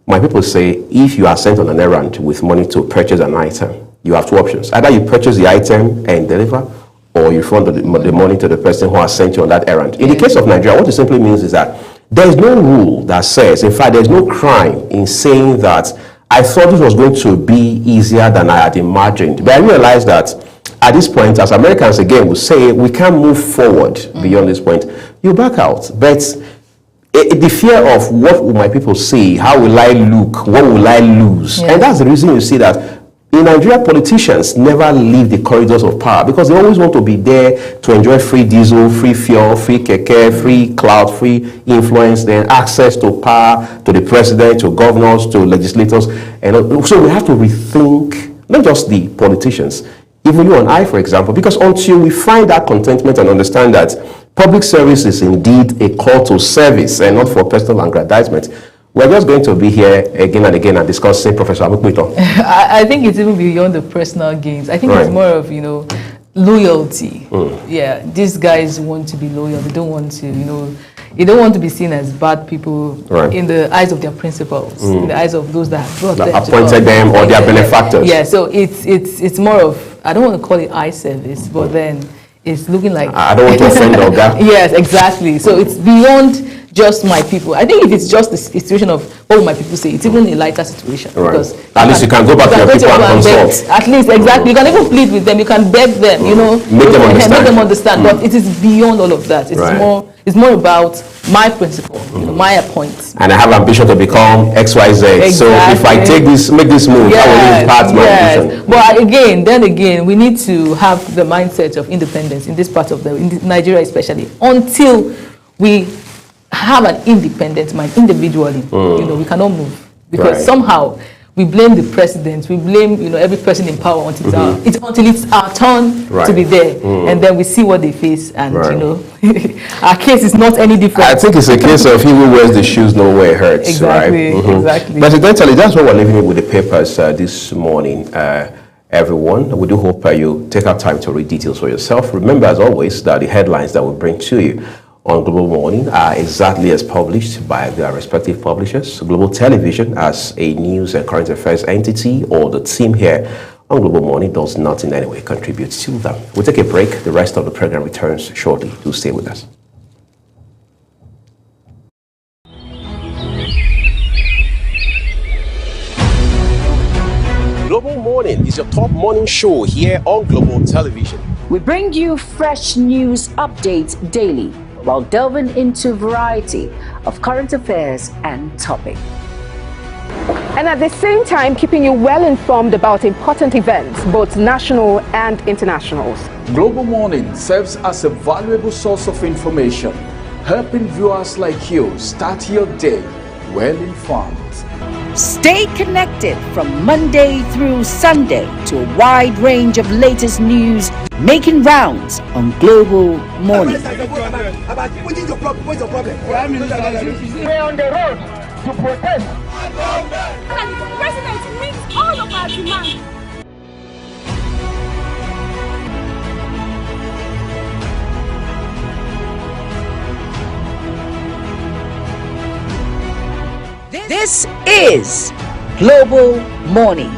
my people say if you are sent on an errand with money to purchase an item, you have two options. Either you purchase the item and deliver, or you refund the money to the person who has sent you on that errand. In the case of Nigeria, what it simply means is that there is no rule that says, in fact, there's no crime in saying that I thought this was going to be easier than I had imagined. But I realized that at this point, as Americans again will say, we can't move forward beyond this point. You back out. But the fear of what will my people see, how will I look, what will I lose? And that's the reason you see that in Nigeria, politicians never leave the corridors of power because they always want to be there to enjoy free diesel, free fuel, free keke, free clout, free influence, then access to power, to the president, to governors, to legislators. And so we have to rethink not just the politicians, even you and I, for example, because until we find that contentment and understand that public service is indeed a call to service and not for personal aggrandizement, we're just going to be here again and again and discussing Professor Amukwito. I think it's even beyond the personal gains. I think it's more of, loyalty. Yeah, these guys want to be loyal. They don't want to, they don't want to be seen as bad people in the eyes of their principals, in the eyes of those that have brought them appointed them or their benefactors. Yeah, so it's more of, I don't want to call it eye service, but then it's looking like I don't want to offend Oga. Yes, exactly. So it's beyond just my people. I think if it's just the situation of what will my people say, it's even a lighter situation. Because at least you can go back to your people and consult. At least, exactly. You can even plead with them. You can beg them, Make them understand. But it is beyond all of that. It's more about my principle, my appointment. And I have ambition to become XYZ. Exactly. So if I make this move, I will impart my ambition. But again, we need to have the mindset of independence in this part of in Nigeria especially, until we have an independent mind individually. We cannot move because somehow we blame the president, we blame every person in power until it's our turn to be there, and then we see what they face, and our case is not any different. I think it's a case of he who wears the shoes know where it hurts. Exactly, exactly. But eventually, that's what we're leaving with the papers this morning. Everyone, we do hope you take our time to read details for yourself. Remember, as always, that the headlines that we bring to you on Global Morning are exactly as published by their respective publishers. Global Television, as a news and current affairs entity, or the team here on Global Morning, does not in any way contribute to them. We'll take a break. The rest of the program returns shortly. Do stay with us. Global Morning is your top morning show here on Global Television. We bring you fresh news updates daily, while delving into a variety of current affairs and topics. And at the same time, keeping you well informed about important events, both national and international. Global Morning serves as a valuable source of information, helping viewers like you start your day well informed. Stay connected from Monday through Sunday to a wide range of latest news making rounds on Global Morning. We're on the road to protest. And the president meets all of our demands. This is Global Morning.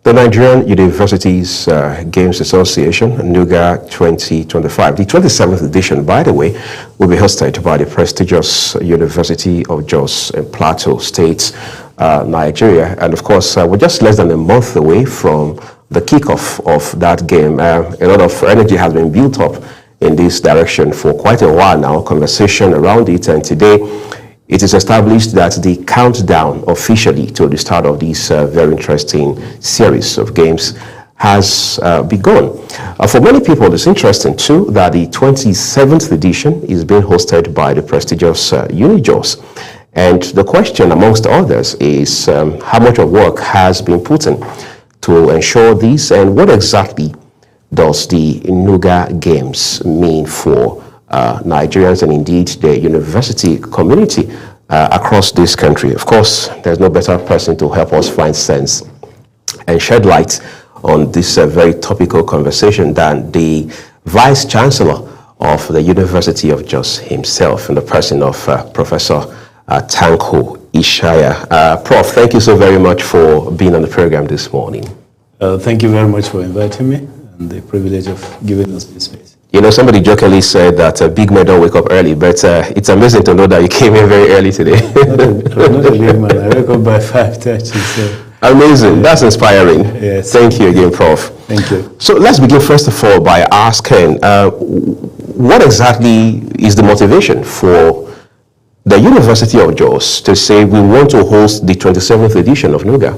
The Nigerian Universities Games Association, NUGA 2025, the 27th edition, by the way, will be hosted by the prestigious University of Jos in Plateau State, Nigeria. And of course, we're just less than a month away from the kickoff of that game. A lot of energy has been built up in this direction for quite a while now, conversation around it, and today it is established that the countdown officially to the start of this very interesting series of games has begun. For many people, it's interesting too that the 27th edition is being hosted by the prestigious UniJos. And the question, amongst others, is how much of work has been put in to ensure this, and what exactly does the NUGA Games mean for Nigerians and indeed the university community across this country. Of course, there's no better person to help us find sense and shed light on this very topical conversation than the Vice Chancellor of the University of Jos himself, in the person of Professor Tanko Ishaya. Prof, thank you so very much for being on the program this morning. Thank you very much for inviting me and the privilege of giving us this space. You know, somebody jokingly said that big men don't wake up early, but it's amazing to know that you came in very early today. Not a big man. I wake up by 5:30. So. Amazing. That's inspiring. Yes. Thank you again, Prof. Thank you. So let's begin first of all by asking, what exactly is the motivation for the University of Jos to say we want to host the 27th edition of NUGA?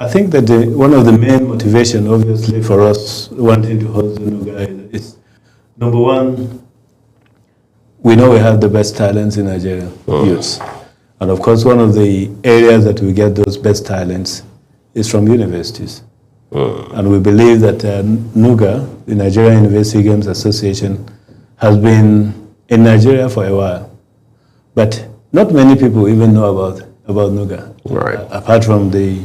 I think that one of the main motivation, obviously, for us wanting to host the NUGA is, number one, we know we have the best talents in Nigeria, youths. And of course, one of the areas that we get those best talents is from universities. And we believe that NUGA, the Nigerian University Games Association, has been in Nigeria for a while. But not many people even know about NUGA, right, apart from the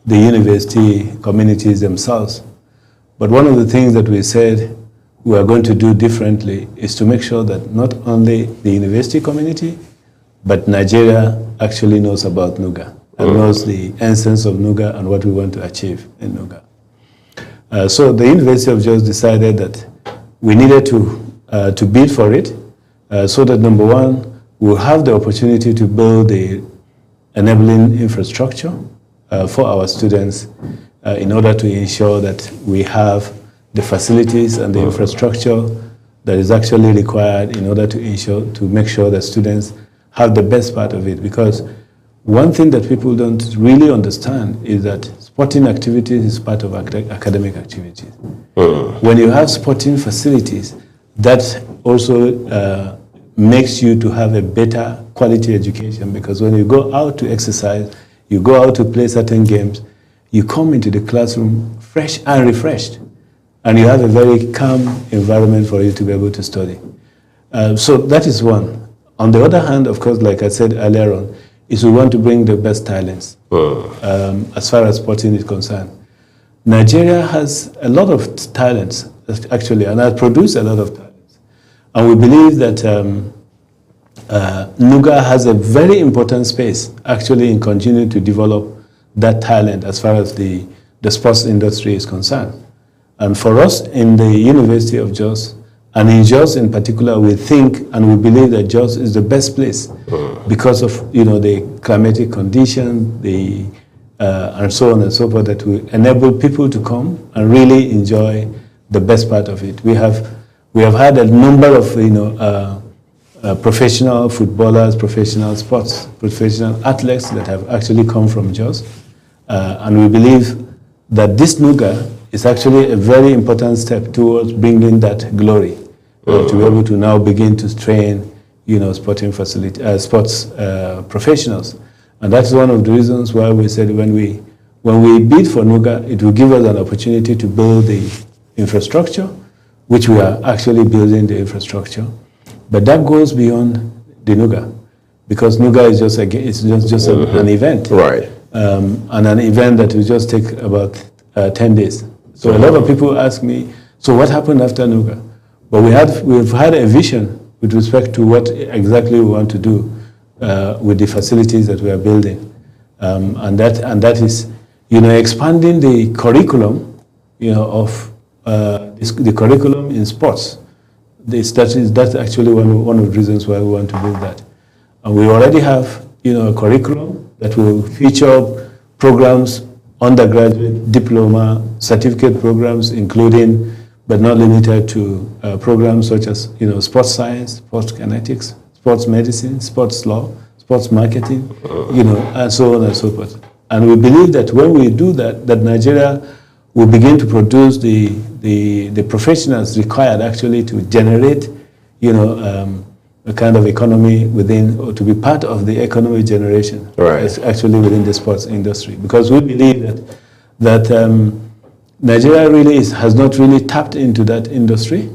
university communities themselves. But one of the things that we said we are going to do differently is to make sure that not only the university community, but Nigeria actually knows about NUGA and knows the essence of NUGA and what we want to achieve in NUGA. So the University of Jos decided that we needed to bid for it so that, number one, we'll have the opportunity to build the enabling infrastructure for our students in order to ensure that we have the facilities and the infrastructure that is actually required in order to make sure that students have the best part of it. Because one thing that people don't really understand is that sporting activities is part of academic activities. When you have sporting facilities, that also makes you to have a better quality education, because when you go out to exercise, you go out to play certain games, you come into the classroom fresh and refreshed, and you have a very calm environment for you to be able to study. So that is one. On the other hand, of course, like I said earlier on, is we want to bring the best talents as far as sporting is concerned. Nigeria has a lot of talents, actually, and has produced a lot of talents. And we believe that NUGA has a very important space, actually, in continuing to develop that talent as far as the sports industry is concerned. And for us in the University of Jos, and in Jos in particular, we think and we believe that Jos is the best place because of the climatic condition, and so on and so forth, that will enable people to come and really enjoy the best part of it. We have had a number of professional footballers, professional sports, professional athletes that have actually come from Jos, and we believe that this NUGA is actually a very important step towards bringing that glory to be able to now begin to train, sporting sports professionals, and that's one of the reasons why we said when we bid for NUGA, it will give us an opportunity to build the infrastructure, which we are actually building the infrastructure, but that goes beyond the NUGA, because NUGA is just an event, right, and an event that will just take about 10 days. So a lot of people ask me, so what happened after NUGA? But we've had a vision with respect to what exactly we want to do with the facilities that we are building. and that is, expanding the curriculum, of the curriculum in sports. That's actually one of the reasons why we want to build that. And we already have, a curriculum that will feature programs, undergraduate, diploma, certificate programs, including, but not limited to, programs such as, sports science, sports kinetics, sports medicine, sports law, sports marketing, and so on and so forth. And we believe that when we do that, that Nigeria will begin to produce the professionals required actually to generate, a kind of economy within, or to be part of the economic generation, right, actually within the sports industry. Because we believe that Nigeria really has not really tapped into that industry,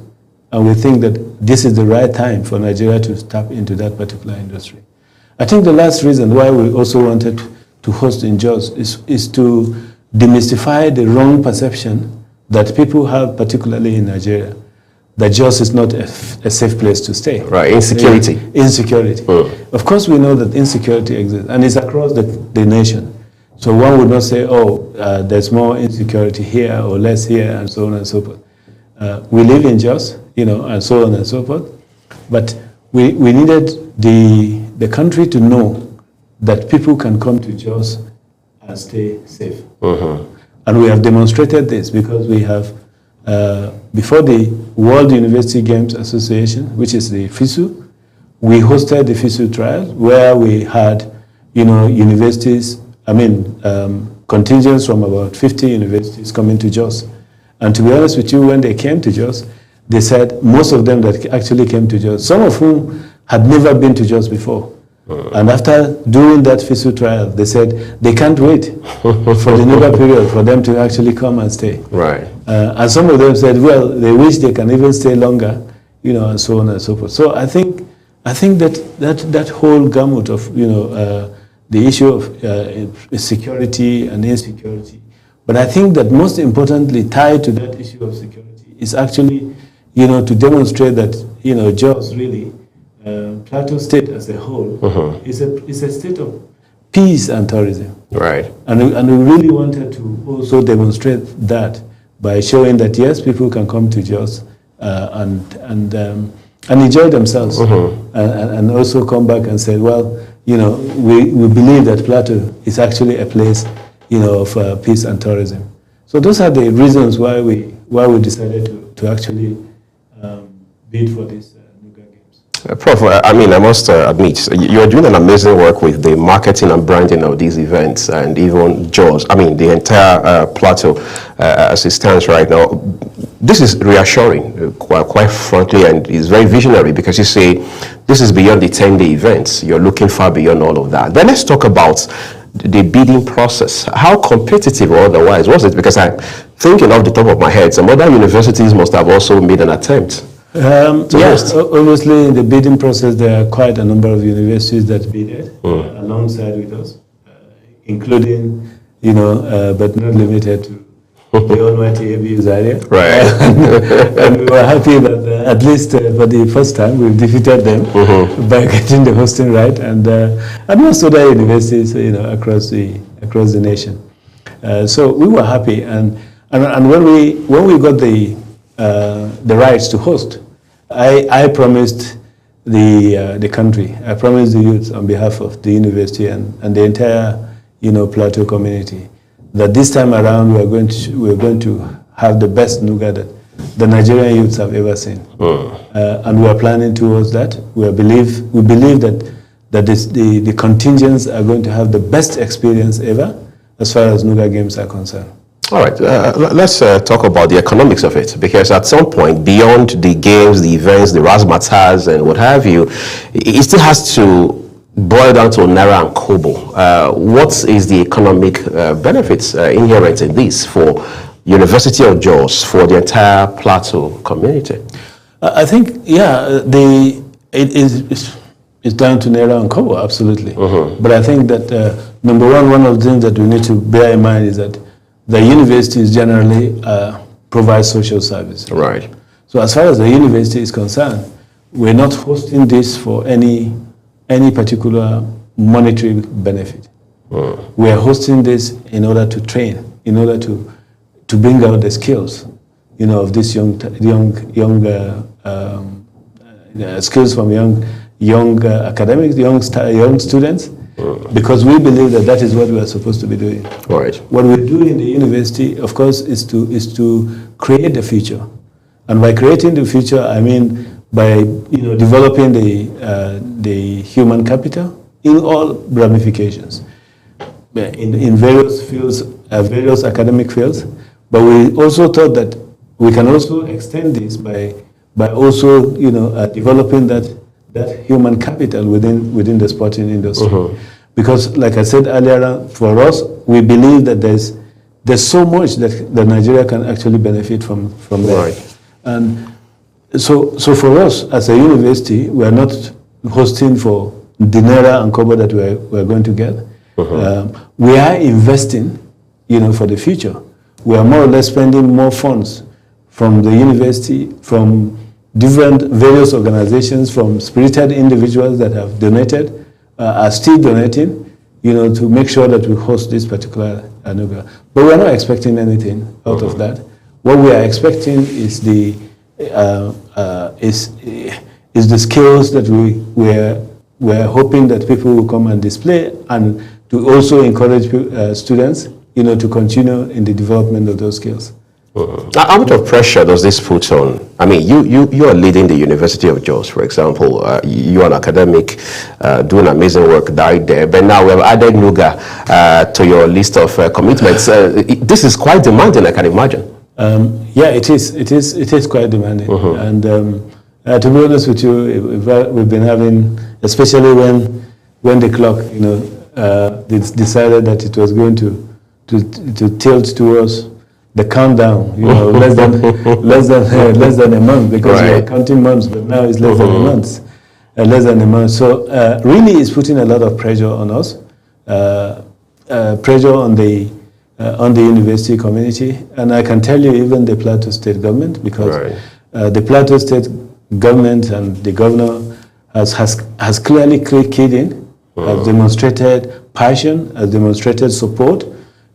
and we think that this is the right time for Nigeria to tap into that particular industry. I think the last reason why we also wanted to host in Jos is to demystify the wrong perception that people have, particularly in Nigeria, that Jos is not a safe place to stay. Right, insecurity. Insecurity. Of course, we know that insecurity exists, and it's across the nation. So one would not say, there's more insecurity here or less here, and so on and so forth. We live in Jos, and so on and so forth. But we needed the country to know that people can come to Jos and stay safe. And we have demonstrated this because we have, before the World University Games Association, which is the FISU, we hosted the FISU trial where we had, universities, contingents from about 50 universities coming to Jos. And to be honest with you, when they came to Jos, they said most of them that actually came to Jos, some of whom had never been to Jos before. And after doing that FISU trial, they said they can't wait for the Nuga period for them to actually come and stay. Right. And some of them said, well, they wish they can even stay longer, and so on and so forth. So I think that whole gamut of, the issue of security and insecurity. But I think that most importantly tied to that issue of security is actually, to demonstrate that, Jos really, Plateau State as a whole is a state of peace and tourism. Right. And we really wanted to also demonstrate that by showing that yes, people can come to Jos and enjoy themselves, and also come back and say, well, we believe that Plateau is actually a place, of peace and tourism. So those are the reasons why we decided to actually bid for this. Prof, I must admit, you're doing an amazing work with the marketing and branding of these events, and even Jos, the entire Plateau as it stands right now. This is reassuring, quite frankly, and is very visionary, because you say this is beyond the 10-day events. You're looking far beyond all of that. Then let's talk about the bidding process. How competitive or otherwise was it? Because I'm thinking off the top of my head, some other universities must have also made an attempt. Yes, obviously in the bidding process there are quite a number of universities that bidded alongside with us, including, but not limited to the almighty ABU Zaria. Right. And we were happy that at least for the first time we've defeated them by getting the hosting right, and most other universities, across the nation. So we were happy, and when we got the rights to host, I promised the country, I promised the youth on behalf of the university and the entire Plateau community that this time around we are going to have the best Nuga that the Nigerian youths have ever seen, and we are planning towards that. We believe that the contingents are going to have the best experience ever as far as Nuga Games are concerned. All right, let's talk about the economics of it, because at some point, beyond the games, the events, the razzmatazz and what have you, it still has to boil down to Naira and Kobo. What is the economic benefits inherent in this for University of Jos, for the entire Plateau community? I think, it's down to Naira and Kobo, absolutely. But I think that, number one of the things that we need to bear in mind is that the universities generally provide social services. Right. So as far as the university is concerned, we're not hosting this for any particular monetary benefit. We are hosting this in order to train, in order to bring out the skills, of these young skills from young academics, young students, because we believe that is what we are supposed to be doing. Right. What we do in the university, of course, is to create the future, and by creating the future, I mean by developing the human capital in all ramifications, in various fields, various academic fields. But we also thought that we can also extend this by also developing that human capital within the sporting industry. Because, like I said earlier, for us, we believe that there's so much that Nigeria can actually benefit from there. Right. And so for us as a university, we are not hosting for the naira and kobo that we're going to get. We are investing, for the future. We are more or less spending more funds from the university, from various organizations, from spirited individuals that have donated, are still donating, to make sure that we host this particular Anuga. But we are not expecting anything out of that. What we are expecting is the skills that we're hoping that people will come and display, and to also encourage students, to continue in the development of those skills. How much of pressure does this put on? I mean, you are leading the University of Jos, for example. You're an academic, doing amazing work right there. But now we have added NUGA to your list of commitments. This is quite demanding, I can imagine. Yeah, it is. It is quite demanding. And to be honest with you, we've been having, especially when the clock, decided that it was going to tilt towards the countdown, less than a month, because we are counting months, but now it's less than a month, less than a month. So really, it's putting a lot of pressure on us, pressure on the university community, and I can tell you even the Plateau State government, because the Plateau State government and the governor has clearly keyed in, has demonstrated passion, has demonstrated support,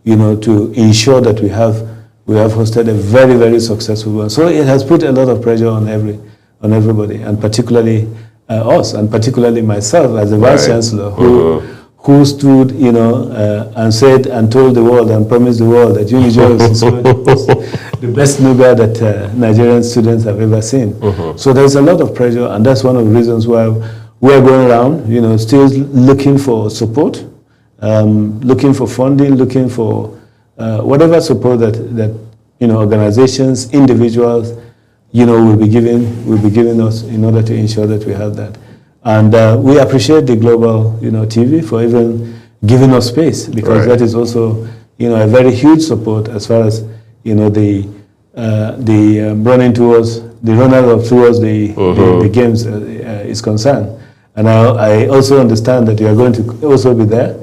to ensure that we have hosted a very, very successful one. So it has put a lot of pressure on everybody, and particularly us, and particularly myself as a vice chancellor, who stood, and said and told the world and promised the world that UniJos is going to host the best NUGA that Nigerian students have ever seen. So there's a lot of pressure, and that's one of the reasons why we're going around, still looking for support, looking for funding, looking for whatever support that organizations, individuals, will be giving us in order to ensure that we have that. And we appreciate the Global, TV for even giving us space, because that is also, a very huge support as far as, the running towards the runner-up towards the games is concerned. And I also understand that you are going to also be there,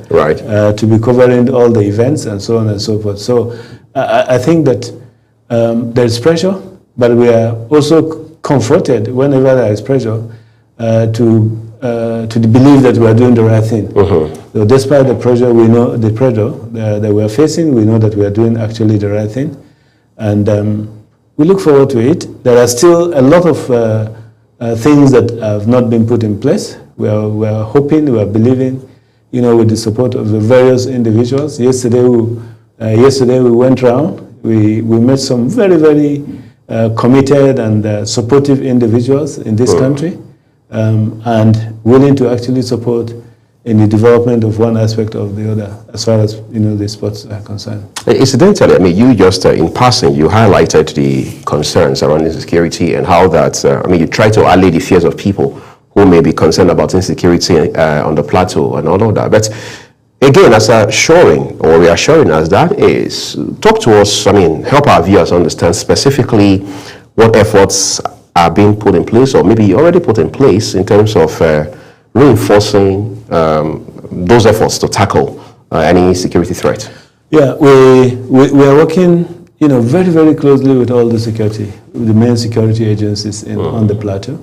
to be covering all the events and so on and so forth. So I think that there is pressure, but we are also comforted whenever there is pressure to believe that we are doing the right thing. So despite the pressure, we know the pressure that we are facing, we know that we are doing actually the right thing, and we look forward to it. There are still a lot of things that have not been put in place. We are hoping, we are believing, with the support of the various individuals. Yesterday we went around. We met some very, very committed and supportive individuals in this country, and willing to actually support in the development of one aspect of the other, as far as the sports are concerned. Incidentally, I mean, you just in passing, you highlighted the concerns around insecurity and how that, you try to allay the fears of people who may be concerned about insecurity on the plateau and all of that. But again, as reassuring as that is, talk to us, help our viewers understand specifically what efforts are being put in place, or maybe already put in place, in terms of reinforcing those efforts to tackle any security threat. Yeah, we are working, very, very closely with all the main security agencies on the plateau,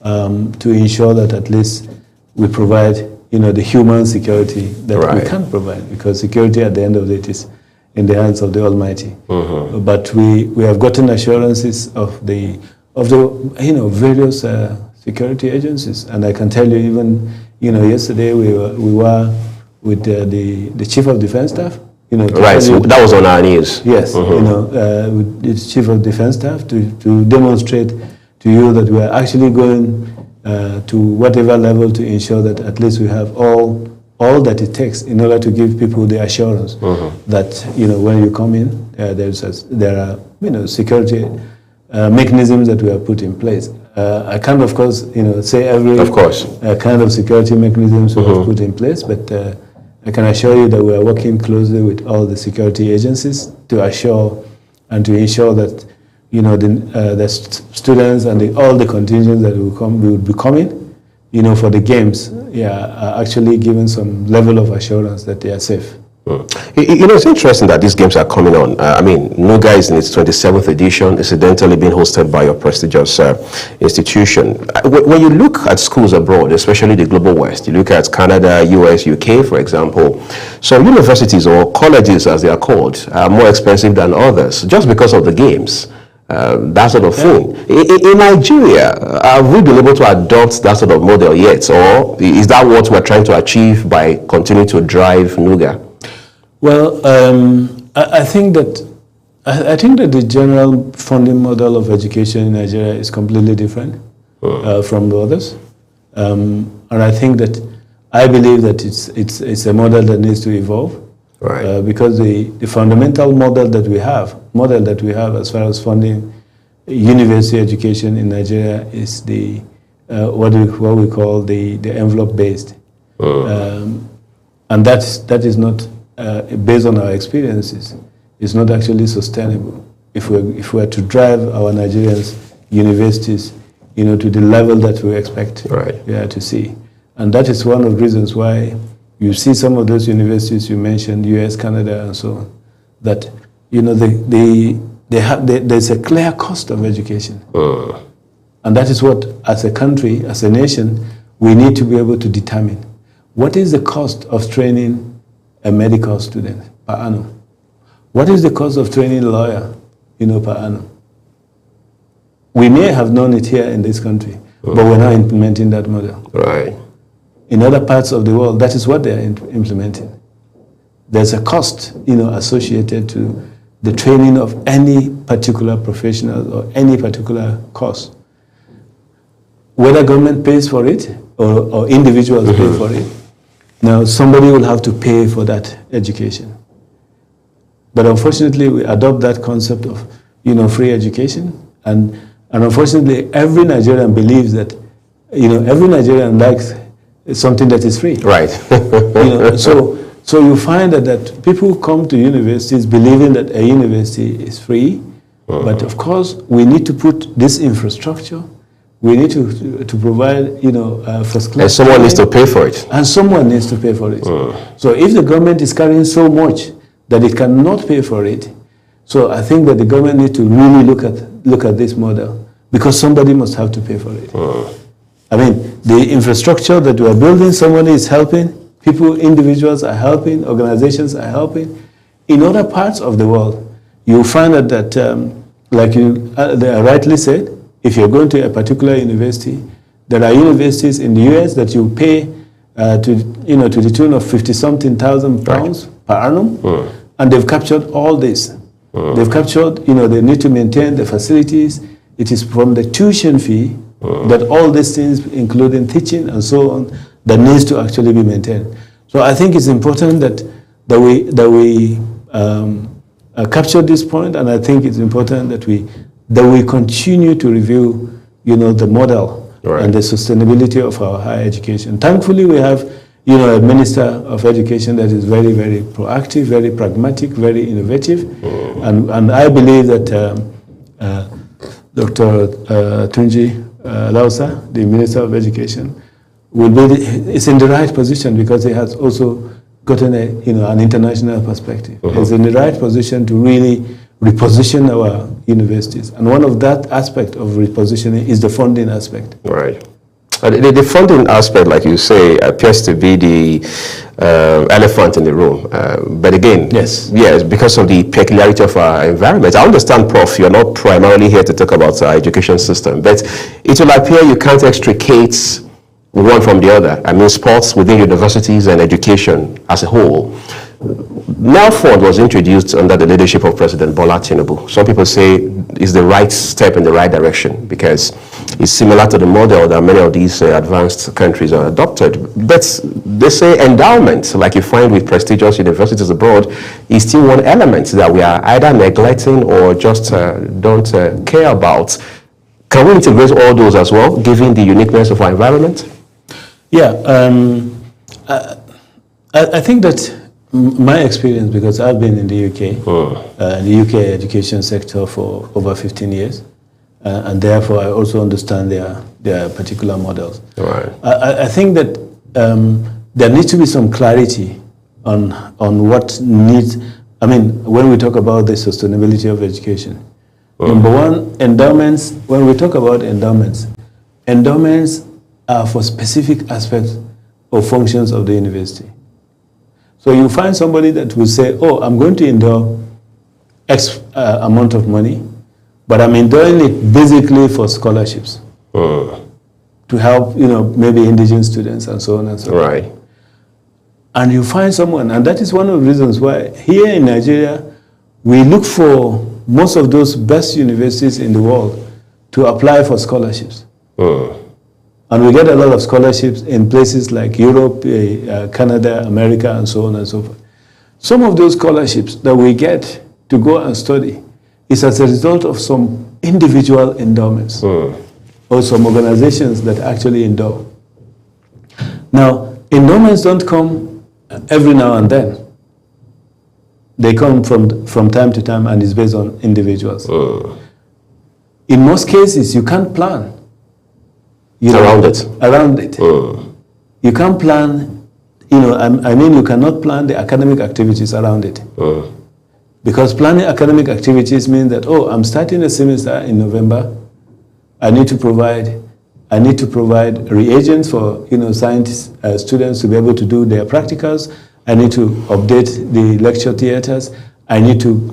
to ensure that at least we provide, the human security that Right. we can provide, because security at the end of it is in the hands of the Almighty. But we have gotten assurances of the various security agencies, and I can tell you, even yesterday we were with the Chief of Defense Staff. Right, so that was on our news. Yes, with the Chief of Defense Staff to demonstrate to you that we are actually going to whatever level to ensure that at least we have all that it takes in order to give people the assurance that when you come in, there are security mechanisms that we have put in place. I can't, of course, say every kind of security mechanisms we have put in place, but I can assure you that we are working closely with all the security agencies to assure and to ensure that the students and all the contingents that will be coming, for the games, are actually given some level of assurance that they are safe. It's interesting that these games are coming on. NUGA is in its 27th edition, incidentally being hosted by your prestigious institution. When you look at schools abroad, especially the Global West, you look at Canada, US, UK, for example, some universities or colleges, as they are called, are more expensive than others just because of the games. That sort of thing. In Nigeria, have we been able to adopt that sort of model yet, or is that what we're trying to achieve by continuing to drive NUGA? Well, I think that the general funding model of education in Nigeria is completely different from the others, and I believe that it's a model that needs to evolve. Right. Because the fundamental model that we have as far as funding university education in Nigeria is the what we call the envelope based, and that is not based on our experiences. It's not actually sustainable. If we're to drive our Nigerians universities, to the level that we expect to see, and that is one of the reasons why you see some of those universities you mentioned, US, Canada, and so on, that there's a clear cost of education, and that is what, as a country, as a nation, we need to be able to determine what is the cost of training a medical student per annum. What is the cost of training a lawyer, per annum? We may have known it here in this country, but we're not implementing that model. Right. In other parts of the world, that is what they are implementing. There's a cost, associated to the training of any particular professional or any particular course. Whether government pays for it or individuals pay for it, now somebody will have to pay for that education. But unfortunately, we adopt that concept of, free education, and unfortunately, every Nigerian believes that, every Nigerian likes something that is free. Right. So you find that people come to universities believing that a university is free, but of course we need to put this infrastructure. We need to provide, first class. And someone needs to pay for it. And someone needs to pay for it. So if the government is carrying so much that it cannot pay for it, so I think that the government needs to really look at this model, because somebody must have to pay for it. The infrastructure that we are building, someone is helping, people, individuals are helping, organizations are helping. In other parts of the world, you find that like you rightly said, if you're going to a particular university, there are universities in the US that you pay to the tune of 50-something thousand pounds per annum, and they've captured all this. They've captured, they need to maintain the facilities. It is from the tuition fee that all these things, including teaching and so on, that needs to actually be maintained. So I think it's important that we capture this point, and I think it's important that we continue to review, the model and the sustainability of our higher education. Thankfully, we have, a Minister of Education that is very, very proactive, very pragmatic, very innovative, and I believe that Dr. Tunji Lausa, the Minister of Education, is in the right position because he has also gotten an international perspective. He's in the right position to really reposition our universities. And one of that aspect of repositioning is the funding aspect. Right. The funding aspect, like you say, appears to be the elephant in the room. But again, yes, because of the peculiarity of our environment. I understand, Prof, you're not primarily here to talk about our education system, but it will appear you can't extricate one from the other. I mean, sports within universities and education as a whole. Now Fund was introduced under the leadership of President Bola Tinubu. Some people say it's the right step in the right direction because it's similar to the model that many of these advanced countries are adopted. But they say endowment, like you find with prestigious universities abroad, is still one element that we are either neglecting or just don't care about. Can we integrate all those as well, given the uniqueness of our environment? Yeah, I think that my experience, because I've been in the UK education sector for over 15 years, and therefore I also understand their particular models. Right. I think that there needs to be some clarity on what needs. I mean, when we talk about the sustainability of education, number one, endowments. When we talk about endowments are for specific aspects or functions of the university. So you find somebody that will say, oh, I'm going to endow X amount of money, but I'm endowing it basically for scholarships to help, maybe indigenous students and so on and so on. Right. And you find someone, and that is one of the reasons why here in Nigeria, we look for most of those best universities in the world to apply for scholarships. And we get a lot of scholarships in places like Europe, Canada, America, and so on and so forth. Some of those scholarships that we get to go and study is as a result of some individual endowments or some organizations that actually endow. Now, endowments don't come every now and then. They come from time to time and it's based on individuals. In most cases, you can't plan. Around it. You can't plan, you cannot plan the academic activities around it. Because planning academic activities means that, I'm starting a semester in November. I need to provide reagents for, science students to be able to do their practicals. I need to update the lecture theaters. I need to,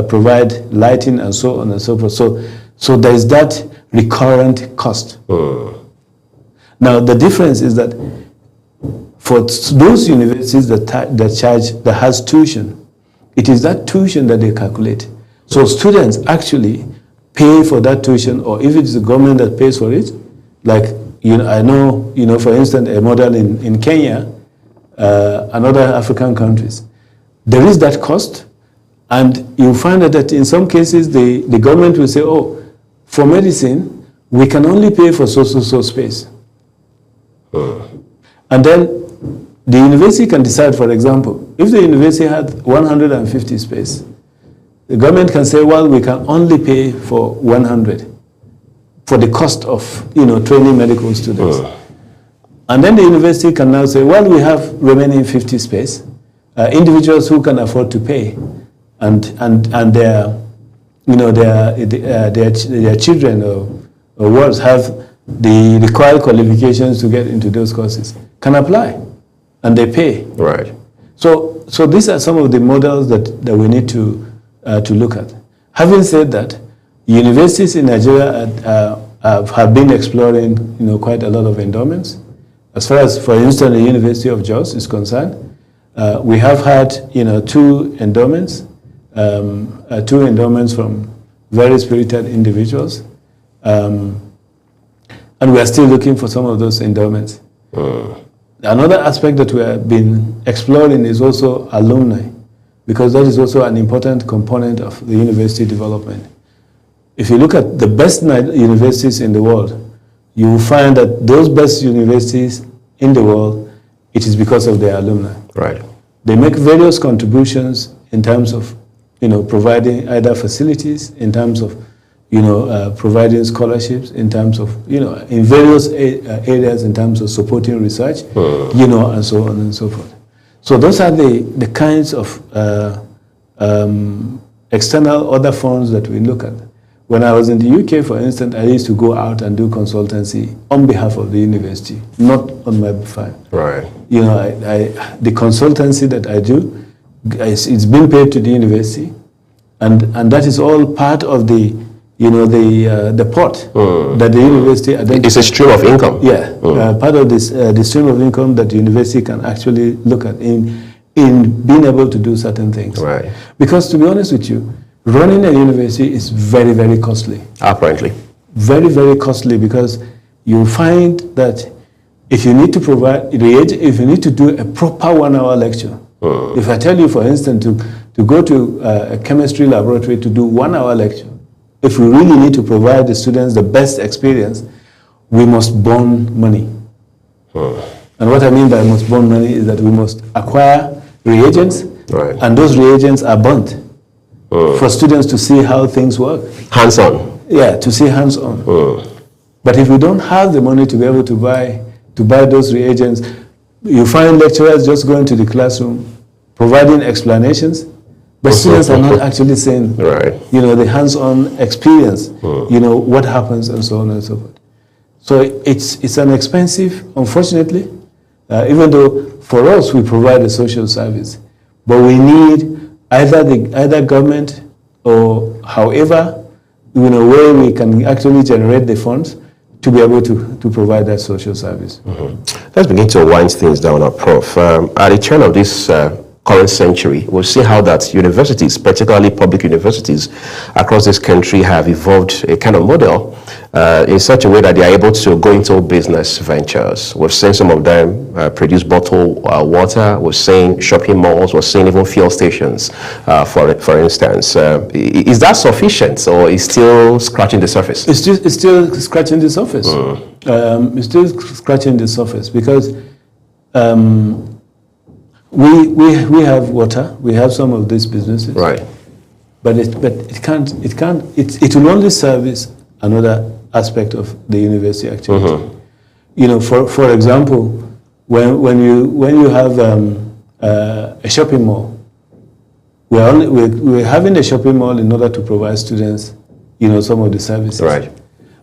provide lighting and so on and so forth. So there's that recurrent cost. Now the difference is that for those universities that has tuition, it is that tuition that they calculate. So students actually pay for that tuition, or if it is the government that pays for it, like I know, for instance, a model in Kenya and other African countries, there is that cost, and you find that in some cases the government will say, for medicine, we can only pay for so space. And then the university can decide, for example, if the university had 150 space, the government can say, well, we can only pay for 100 for the cost of, training medical students. And then the university can now say, well, we have remaining 50 space, individuals who can afford to pay, and their children or wards have the required qualifications to get into those courses, can apply, and they pay. Right. So these are some of the models that we need to look at. Having said that, universities in Nigeria have been exploring, quite a lot of endowments. As far as, for instance, the University of Jos is concerned, we have had, two endowments from very spirited individuals. And we are still looking for some of those endowments. Another aspect that we have been exploring is also alumni, because that is also an important component of the university development. If you look at the best universities in the world, you will find that those best universities in the world, it is because of their alumni. Right. They make various contributions in terms of, providing either facilities, in terms of, providing scholarships, in terms of, in various areas, in terms of supporting research, and so on and so forth. So those are the kinds of external other funds that we look at. when I was in the UK, for instance, I used to go out and do consultancy on behalf of the university, not on my behalf. Right. You know, the consultancy that I do, it's been paid to the university, and that is all part of the, you know, the pot that the university identifies. It's a stream of income. Yeah, part of this the stream of income that the university can actually look at in being able to do certain things. Right. Because to be honest with you, running a university is very, very costly. Apparently. Very, very costly, because you find that if you need to provide reagent, if you need to do a proper 1-hour lecture, if I tell you, for instance, to go to a chemistry laboratory to do 1-hour lecture, if we really need to provide the students the best experience, we must burn money. And what I mean by must burn money is that we must acquire reagents, right, and those reagents are burnt for students to see how things work. Hands-on. Yeah, to see hands-on. But if we don't have the money to be able to buy those reagents, you find lecturers just going to the classroom, providing explanations, but students are not actually saying, right, you know, the hands-on experience, you know, what happens and so on and so forth. So it's an expensive, unfortunately, even though for us we provide a social service, but we need either government or however, you know, where we can actually generate the funds to be able to provide that social service. Let's begin to wind things down, Prof. At the turn of this current century, we'll see how that universities, particularly public universities across this country, have evolved a kind of model in such a way that they are able to go into business ventures. We've seen some of them produce bottled water. We've seen shopping malls. We've seen even fuel stations, for instance. Is that sufficient, or is still scratching the surface? It's still scratching the surface. It's still scratching the surface because we have water. We have some of these businesses, right? But it will only service another aspect of the university activity. You know, for example, when you have a shopping mall, we're having a shopping mall in order to provide students, you know, some of the services. Right.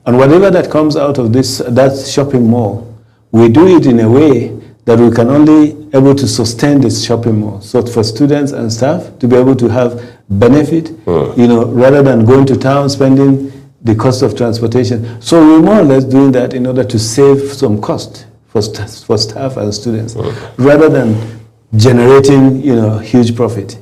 And whatever that comes out of that shopping mall, we do it in a way that we can only able to sustain this shopping mall. So for students and staff to be able to have benefit, you know, rather than going to town, spending the cost of transportation. So we're more or less doing that in order to save some cost for staff and students, rather than generating, you know, huge profit.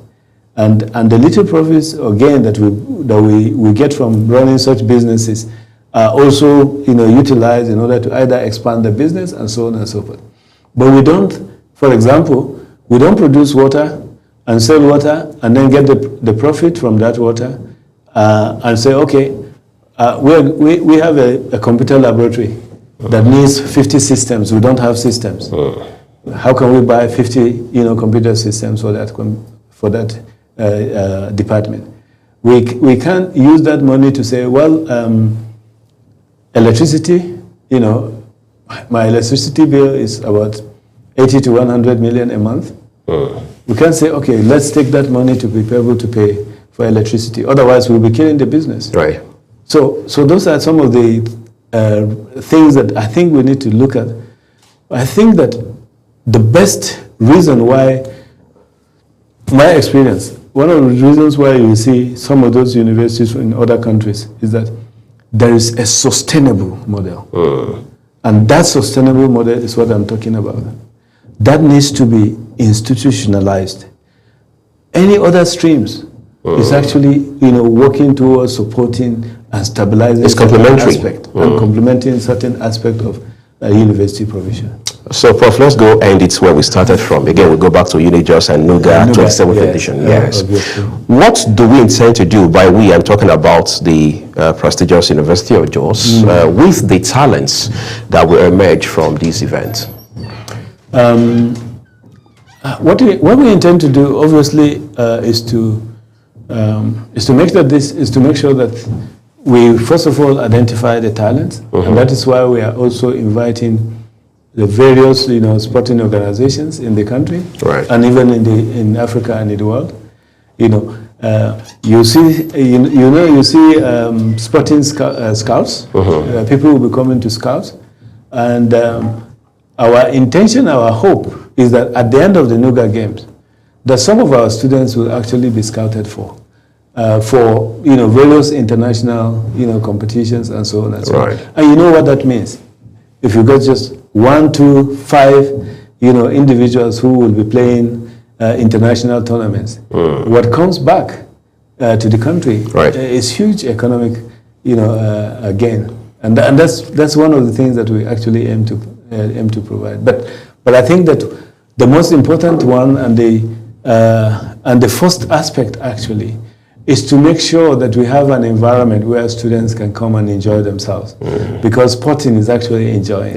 And the little profits, again, that we get from running such businesses are also, you know, utilized in order to either expand the business and so on and so forth. But we don't, for example, we don't produce water and sell water and then get the profit from that water and say, okay, we have a computer laboratory that needs 50 systems. We don't have systems. How can we buy 50, you know, computer systems for that department? We can't use that money to say, well, electricity, you know, my electricity bill is about 80 to 100 million a month. We can't say, okay, let's take that money to be able to pay for electricity. Otherwise, we'll be killing the business. Right. So those are some of the things that I think we need to look at. I think that the best reason why, my experience, one of the reasons why you see some of those universities in other countries is that there is a sustainable model. And that sustainable model is what I'm talking about. That needs to be institutionalized. Any other streams is actually, you know, working towards supporting and stabilizing it's complementary aspect and complementing certain aspect of university provision. So, Prof, let's go end it where we started from. Again, we'll go back to UniJust and NUGA 27th edition. Yes. What do we intend to do? By we, I'm talking about the prestigious University of Jos with the talents that will emerge from this event. What we intend to do, obviously, is to make sure that we first of all identify the talents, and that is why we are also inviting the various, you know, sporting organizations in the country, right, and even in Africa and in the world, you know, You see, you see sporting scouts. People will be coming to scouts, and our intention, our hope is that at the end of the NUGA Games, that some of our students will actually be scouted for various international competitions and so on and so on. And you know what that means? If you get just 1, 2, 5 individuals who will be playing international tournaments, what comes back to the country is huge economic gain, and that's one of the things that we actually aim to provide. But I think that the most important one and the first aspect actually is to make sure that we have an environment where students can come and enjoy themselves, because sporting is actually enjoying.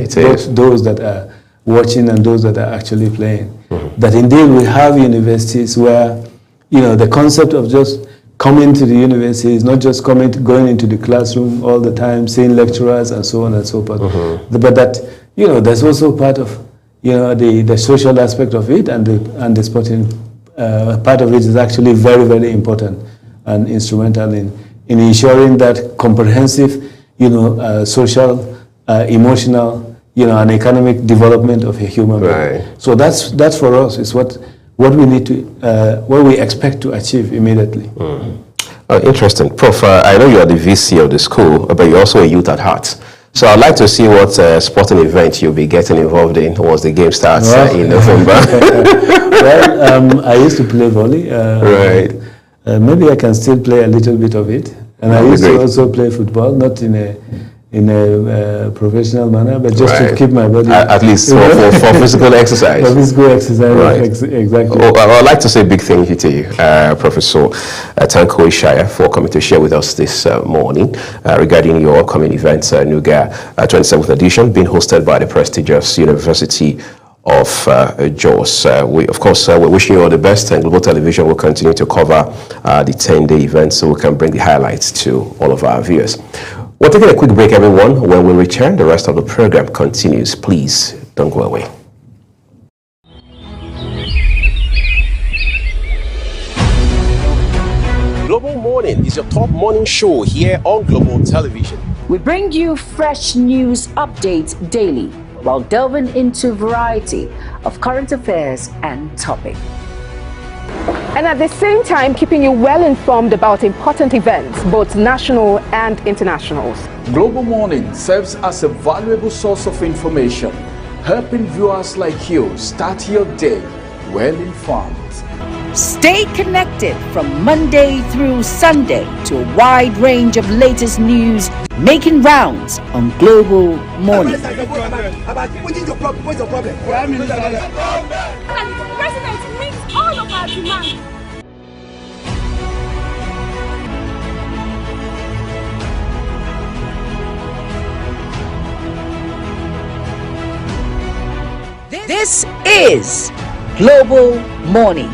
Those that are watching and those that are actually playing. That indeed we have universities where the concept of just coming to the university is not just going into the classroom all the time, seeing lecturers and so on and so forth, but that there's also part of the social aspect of it, and the sporting part of it is actually very, very important and instrumental in ensuring that comprehensive social, emotional, and economic development of a human being. So that's for us is what we need to, what we expect to achieve immediately. Interesting. Prof, I know you are the VC of the school, but you're also a youth at heart. So I'd like to see what sporting event you'll be getting involved in once the game starts in November. Well, I used to play volley. Maybe I can still play a little bit of it. And I used to also play football, not in a professional manner, but just to keep my body... At least for physical exercise. For physical exercise, exactly. I'd like to say a big thank you to you, Professor Tanko Ishaya, for coming to share with us this morning regarding your upcoming event, NUGA 27th edition, being hosted by the prestigious University of Jos. We're wishing you all the best, and Global Television will continue to cover the 10-day event so we can bring the highlights to all of our viewers. We're taking a quick break, everyone. When we return, the rest of the program continues. Please don't go away. Global Morning is your top morning show here on Global Television. We bring you fresh news updates daily while delving into a variety of current affairs and topics. And at the same time, keeping you well informed about important events, both national and international. Global Morning serves as a valuable source of information, helping viewers like you start your day well informed. Stay connected from Monday through Sunday to a wide range of latest news making rounds on Global Morning. The president meets all of our demands. This is Global Morning.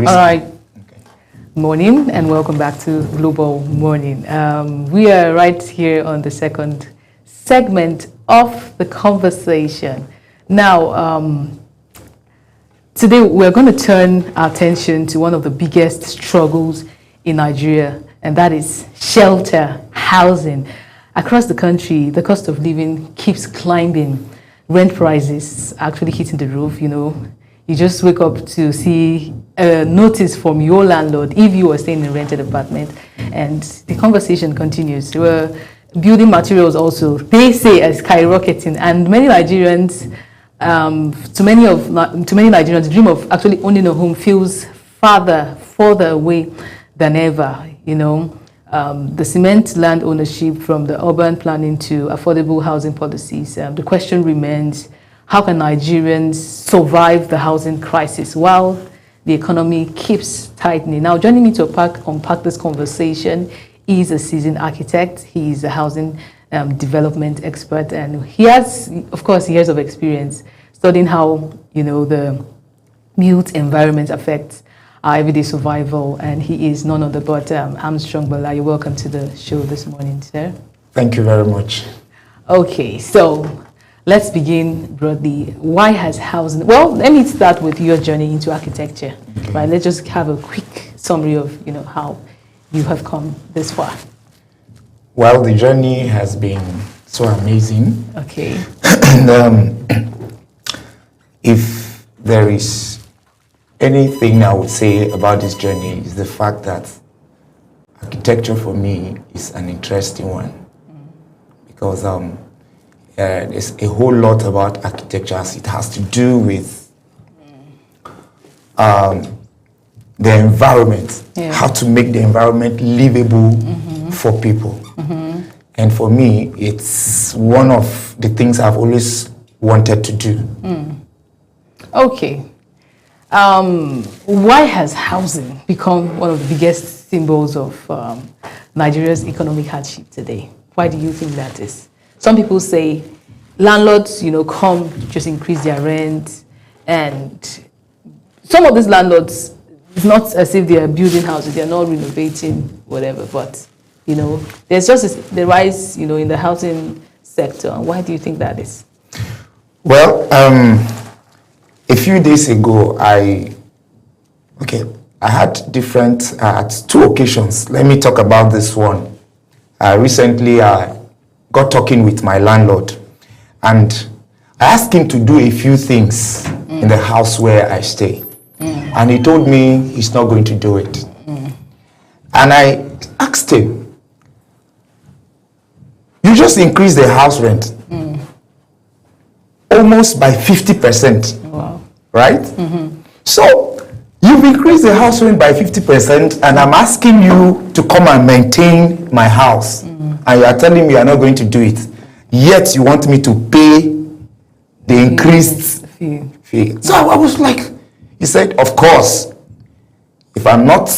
All right. Morning and welcome back to Global Morning. We are right here on the second segment of the conversation. Now, today we're going to turn our attention to one of the biggest struggles in Nigeria, and that is shelter, housing. Across the country, the cost of living keeps climbing. Rent prices actually hitting the roof, you know. You just wake up to see a notice from your landlord if you are staying in a rented apartment, and the conversation continues. Building materials also, they say, are skyrocketing, and many Nigerians, to many Nigerians, the dream of actually owning a home feels further away than ever. You know, the cement land ownership, from the urban planning to affordable housing policies. The question remains: how can Nigerians survive the housing crisis while the economy keeps tightening? Now, joining me to unpack this conversation is a seasoned architect. He is a housing development expert, and he has, of course, years of experience studying how, you know, the built environment affects our everyday survival. And he is none other but Armstrong Bala. You're welcome to the show this morning, sir. Thank you very much. Okay, so let's begin broadly. Why has housing... Well, let me start with your journey into architecture. Okay. Right, let's just have a quick summary of, you know, how you have come this far. Well, the journey has been so amazing. Okay. And if there is anything I would say about this journey, is the fact that architecture for me is an interesting one. Because there's a whole lot about architecture as it has to do with the environment, how to make the environment livable for people. And for me, it's one of the things I've always wanted to do. Okay. Why has housing become one of the biggest symbols of Nigeria's economic hardship today? Why do you think that is? Some people say landlords, you know, come just increase their rent, and some of these landlords, it's not as if they are building houses, they are not renovating, whatever, but, you know, there's just the rise, you know, in the housing sector. Why do you think that is? Well, a few days ago, I had different, at two occasions. Let me talk about this one. Recently, I got talking with my landlord, and I asked him to do a few things in the house where I stay. And he told me he's not going to do it. And I asked him, you just increased the house rent almost by 50%. Wow. Right? So you've increased the house rent by 50%, and I'm asking you to come and maintain my house. And you are telling me you are not going to do it. Yet you want me to pay the increased fee. So I was like, he said, of course, if I'm not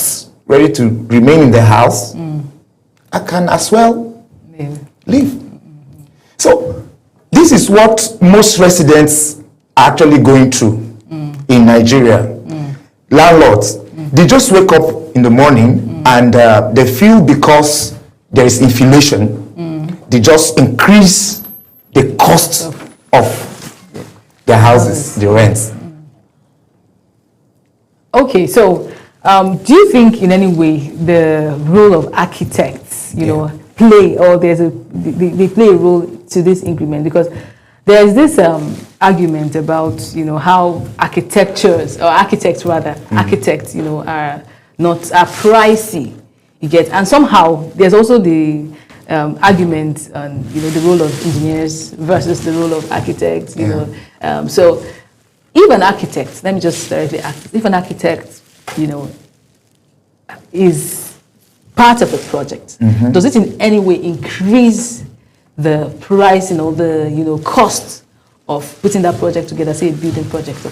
ready to remain in the house, I can as well leave. So this is what most residents are actually going through in Nigeria. Landlords, they just wake up in the morning and they feel because there is inflation, they just increase the cost of the houses, the rents. Okay, so do you think in any way the role of architects, you know, play, or they play a role to this increment? Because there is this argument about, you know, how architects, you know, are pricey. You get, and somehow there's also the argument on, you know, the role of engineers versus the role of architects. You know, so if an architect, let me just directly ask, if an architect, you know, is part of the project, does it in any way increase the price, you know, the, you know, cost of putting that project together, say a building project?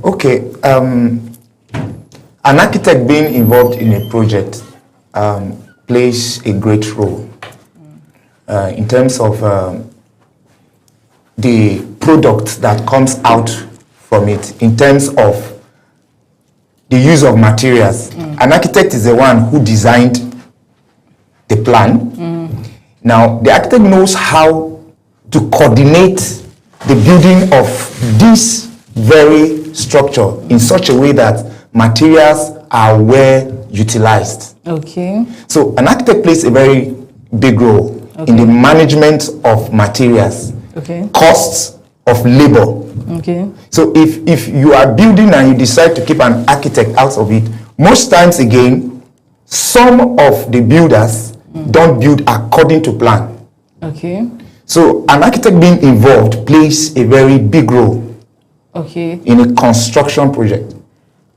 Okay, an architect being involved in a project plays a great role in terms of the product that comes out from it, in terms of the use of materials. An architect is the one who designed the plan. Now, the architect knows how to coordinate the building of this very structure in such a way that materials are well utilized. Okay. So an architect plays a very big role in the management of materials, costs of labor. Okay. So if you are building and you decide to keep an architect out of it, most times again, some of the builders don't build according to plan. Okay. So an architect being involved plays a very big role in a construction project.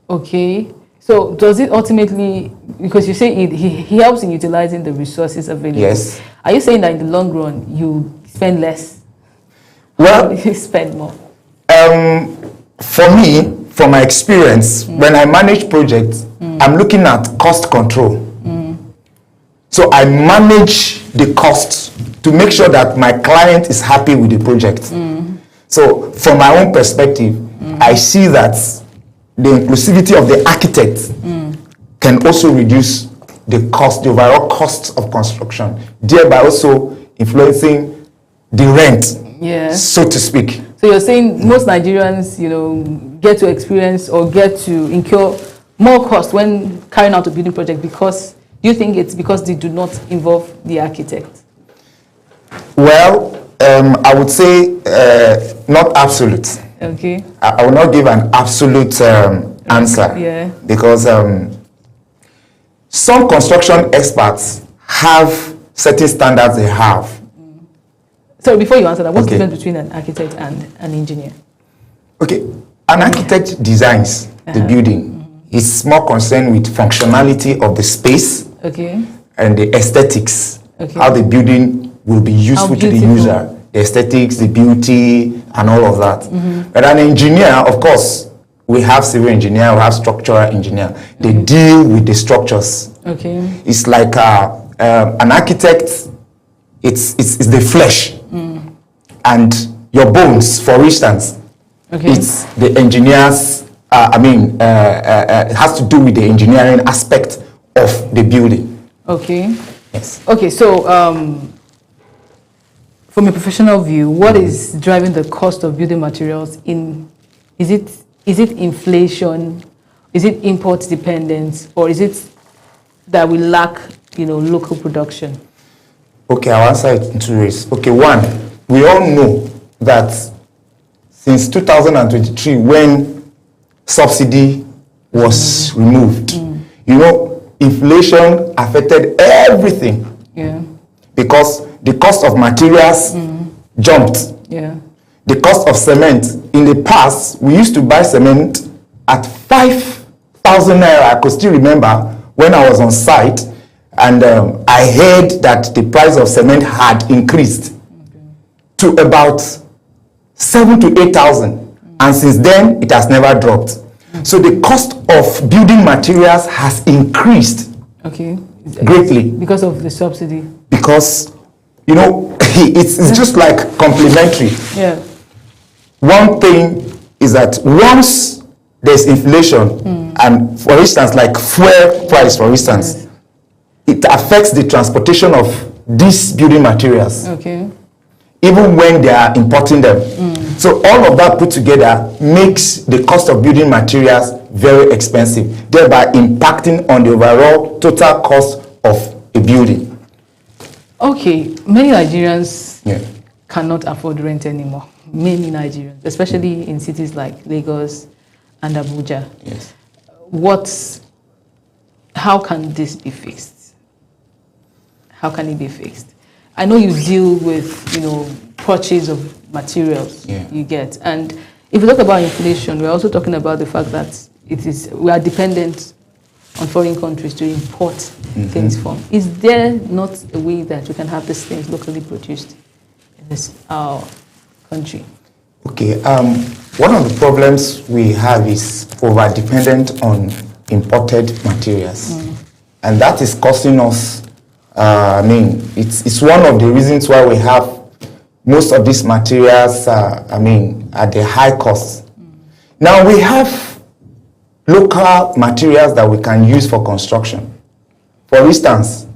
Okay. So does it ultimately, because you say he helps in utilizing the resources available. Yes. Are you saying that in the long run you spend less? Well, or you spend more? For me, from my experience, when I manage projects, I'm looking at cost control. So I manage the costs to make sure that my client is happy with the project. So from my own perspective, I see that the inclusivity of the architect can also reduce the cost, the overall cost of construction, thereby also influencing the rent, so to speak. So you're saying most Nigerians, get to experience or get to incur more cost when carrying out a building project because you think it's because they do not involve the architect? Well, I would say not absolute. Okay. I will not give an absolute answer because some construction experts have certain standards they have. So before you answer that, what's the difference between an architect and an engineer? Okay, an architect designs the building. It's more concerned with functionality of the space and the aesthetics, how the building will be useful to the user, the aesthetics, the beauty, and all of that. But an engineer, of course, we have civil engineer, we have structural engineer. They deal with the structures. It's like an architect, it's the flesh and your bones, for instance. It's the engineers, it has to do with the engineering aspect of the building. Yes. Okay, so from a professional view, what is driving the cost of building materials is it inflation, is it import dependence, or is it that we lack, local production? Okay, I'll answer it in two ways. Okay, one, we all know that since 2023, when subsidy was removed, inflation affected everything. Because the cost of materials jumped. The cost of cement, in the past, we used to buy cement at 5,000 naira. I could still remember when I was on site and I heard that the price of cement had increased to about 7,000 to 8,000. And since then, it has never dropped. So the cost of building materials has increased greatly. Because of the subsidy? Because, it's just like complementary. One thing is that once there's inflation, and for instance, like fuel price, for instance, it affects the transportation of these building materials, even when they are importing them. So all of that put together makes the cost of building materials very expensive, thereby impacting on the overall total cost of a building. Okay, many Nigerians cannot afford rent anymore. Many Nigerians, especially in cities like Lagos and Abuja. How can this be fixed? How can it be fixed? I know you deal with, purchase of materials you get. And if we talk about inflation, we're also talking about the fact that we are dependent on foreign countries to import things from. Is there not a way that we can have these things locally produced in our country? Okay. One of the problems we have is over-dependent on imported materials. And that is costing us, it's one of the reasons why we have most of these materials, at the high cost. Now we have local materials that we can use for construction. For instance,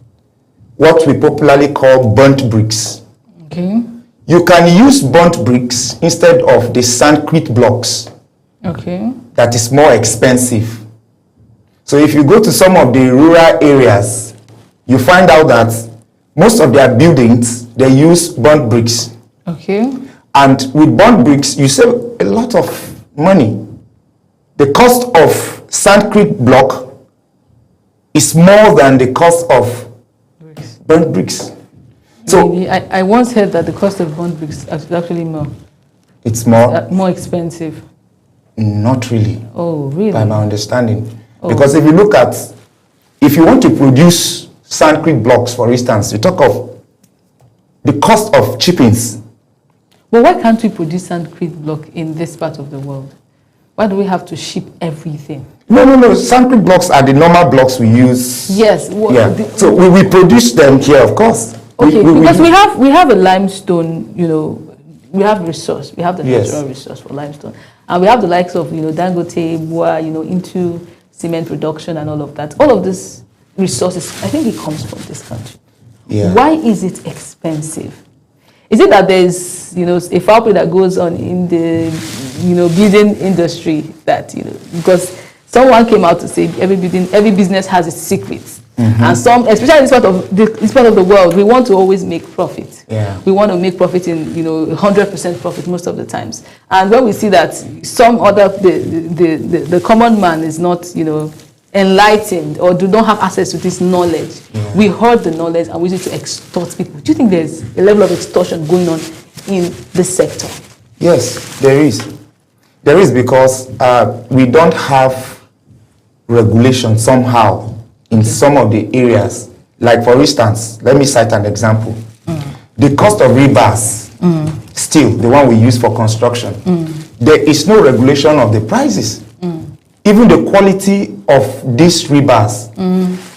what we popularly call burnt bricks. Okay. You can use burnt bricks instead of the sandcrete blocks. Okay. That is more expensive. So if you go to some of the rural areas, you find out that most of their buildings, they use burnt bricks. Okay. And with burnt bricks, you save a lot of money. The cost of sandcrete block is more than the cost of burnt bricks. So I once heard that the cost of burnt bricks is actually more. It's more? More expensive. Not really. Oh, really? By my understanding. Oh. Because if you look at, if you want to produce sandcrete blocks, for instance, you talk of the cost of chippings. But why can't we produce sandcrete block in this part of the world? Why do we have to ship everything? No. Sandcrete blocks are the normal blocks we use. Yes. So we produce them here, of course. Okay, because we have a limestone, we have resource. We have the natural resource for limestone. And we have the likes of, Dangote, Bua, into cement production and all of that. All of this resources, I think it comes from this country. Yeah. Why is it expensive? Is it that there's, a foul play that goes on in the, building industry that, because someone came out to say every business has its secrets. Mm-hmm. And some, especially in this part of the world, we want to always make profit. Yeah. We want to make profit in 100% profit most of the times. And when we see that some other the common man is not enlightened or do not have access to this knowledge, we hoard the knowledge and we use it to extort people. Do you think there's a level of extortion going on in this sector? Yes, there is. There is, because we don't have regulation somehow in some of the areas. Like, for instance, let me cite an example. The cost of rebars, steel, the one we use for construction, there is no regulation of the prices. Even the quality of these rebars.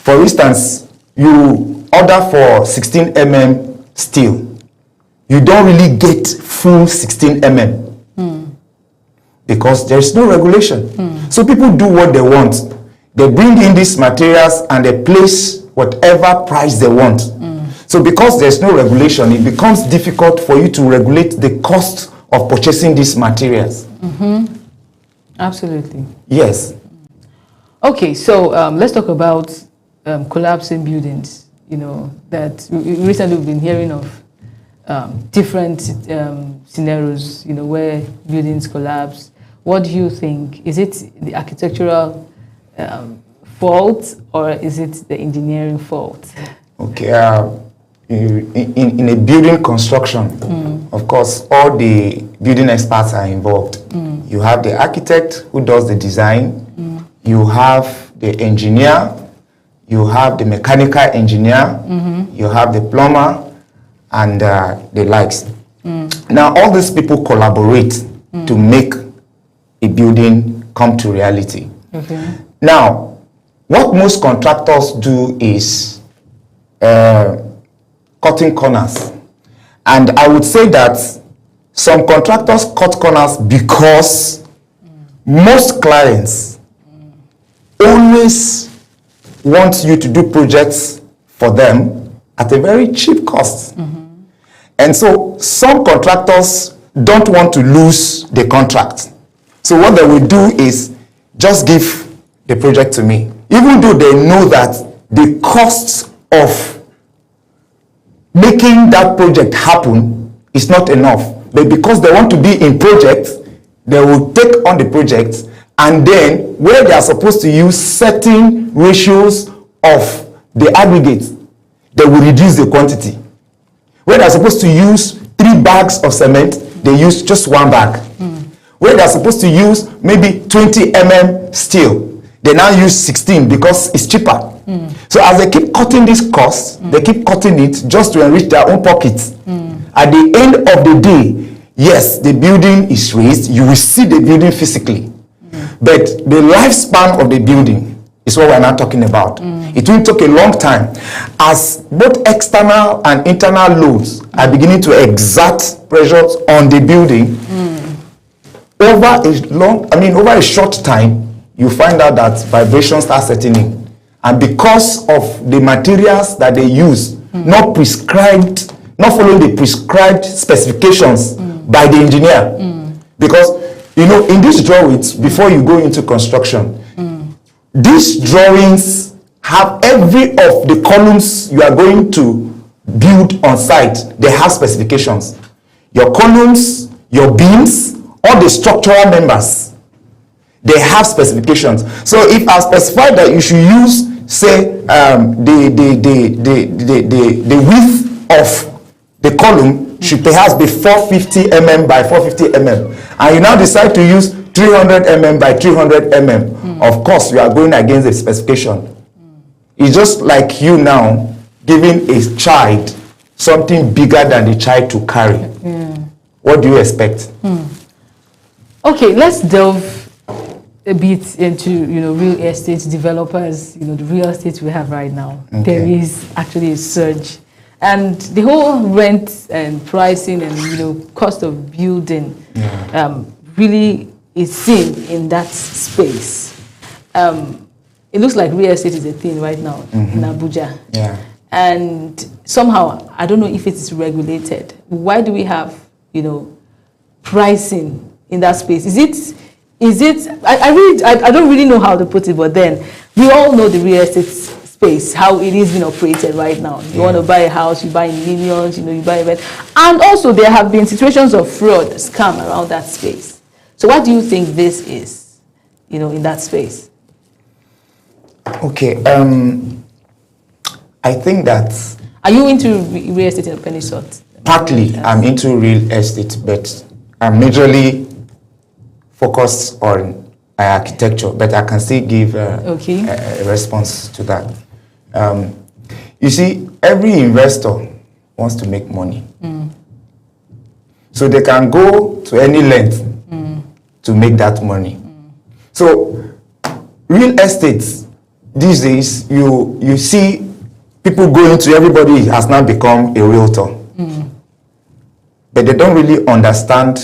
For instance, you order for 16 mm steel. You don't really get full 16 mm because there's no regulation. So people do what they want. They bring in these materials and they place whatever price they want. So because there's no regulation, it becomes difficult for you to regulate the cost of purchasing these materials. Absolutely. Yes. Okay, so let's talk about collapsing buildings. That recently we've been hearing of different scenarios, where buildings collapse. What do you think? Is it the architectural fault or is it the engineering fault? Okay, in a building construction, of course, all the building experts are involved. You have the architect who does the design, you have the engineer, you have the mechanical engineer, you have the plumber, and the likes. Now, all these people collaborate to make a building come to reality. Okay. Now, what most contractors do is cutting corners. And I would say that some contractors cut corners because most clients always want you to do projects for them at a very cheap cost. And so some contractors don't want to lose the contract. So what they will do is just give the project to me, even though they know that the costs of making that project happen is not enough. But because they want to be in project, they will take on the project, and then where they are supposed to use certain ratios of the aggregate, they will reduce the quantity. Where they are supposed to use 3 bags of cement, they use just 1 bag. Where they are supposed to use maybe 20 mm steel, they now use 16 because it's cheaper. So as they keep cutting these costs, they keep cutting it just to enrich their own pockets. At the end of the day, yes, the building is raised, you will see the building physically. But the lifespan of the building is what we're now talking about. It will take a long time as both external and internal loads are beginning to exert pressures on the building. Over a short time, you find out that vibrations start setting in. And because of the materials that they use, not prescribed, not following the prescribed specifications by the engineer. Because, you know, in these drawings, before you go into construction, these drawings have every of the columns you are going to build on site. They have specifications. Your columns, your beams, all the structural members, they have specifications. So if I specify that you should use, say, the width of the column should perhaps be 450 mm by 450 mm, and you now decide to use 300 mm by 300 mm, of course you are going against the specification. It's just like you now giving a child something bigger than the child to carry. What do you expect? Okay, let's delve a bit into, you know, real estate developers, you know, the real estate we have right now. Okay. There is actually a surge. And the whole rent and pricing and, you know, cost of building really is seen in that space. It looks like real estate is a thing right now in Abuja. Yeah. And somehow, I don't know if it is regulated. Why do we have, you know, pricing in that space? Is it, I don't really know how to put it, but then we all know the real estate space, how it is being operated right now. You want to buy a house, you buy in millions, you know, you buy a rent. And also there have been situations of fraud, scam around that space. So what do you think this is, you know, in that space? Okay, I think that... Are you into real estate in any sort? Partly, I'm into real estate, but I'm majorly focused on architecture, but I can still give a response to that. You see, every investor wants to make money. So they can go to any length to make that money. So real estate, these days, you see people going to, everybody has now become a realtor. But they don't really understand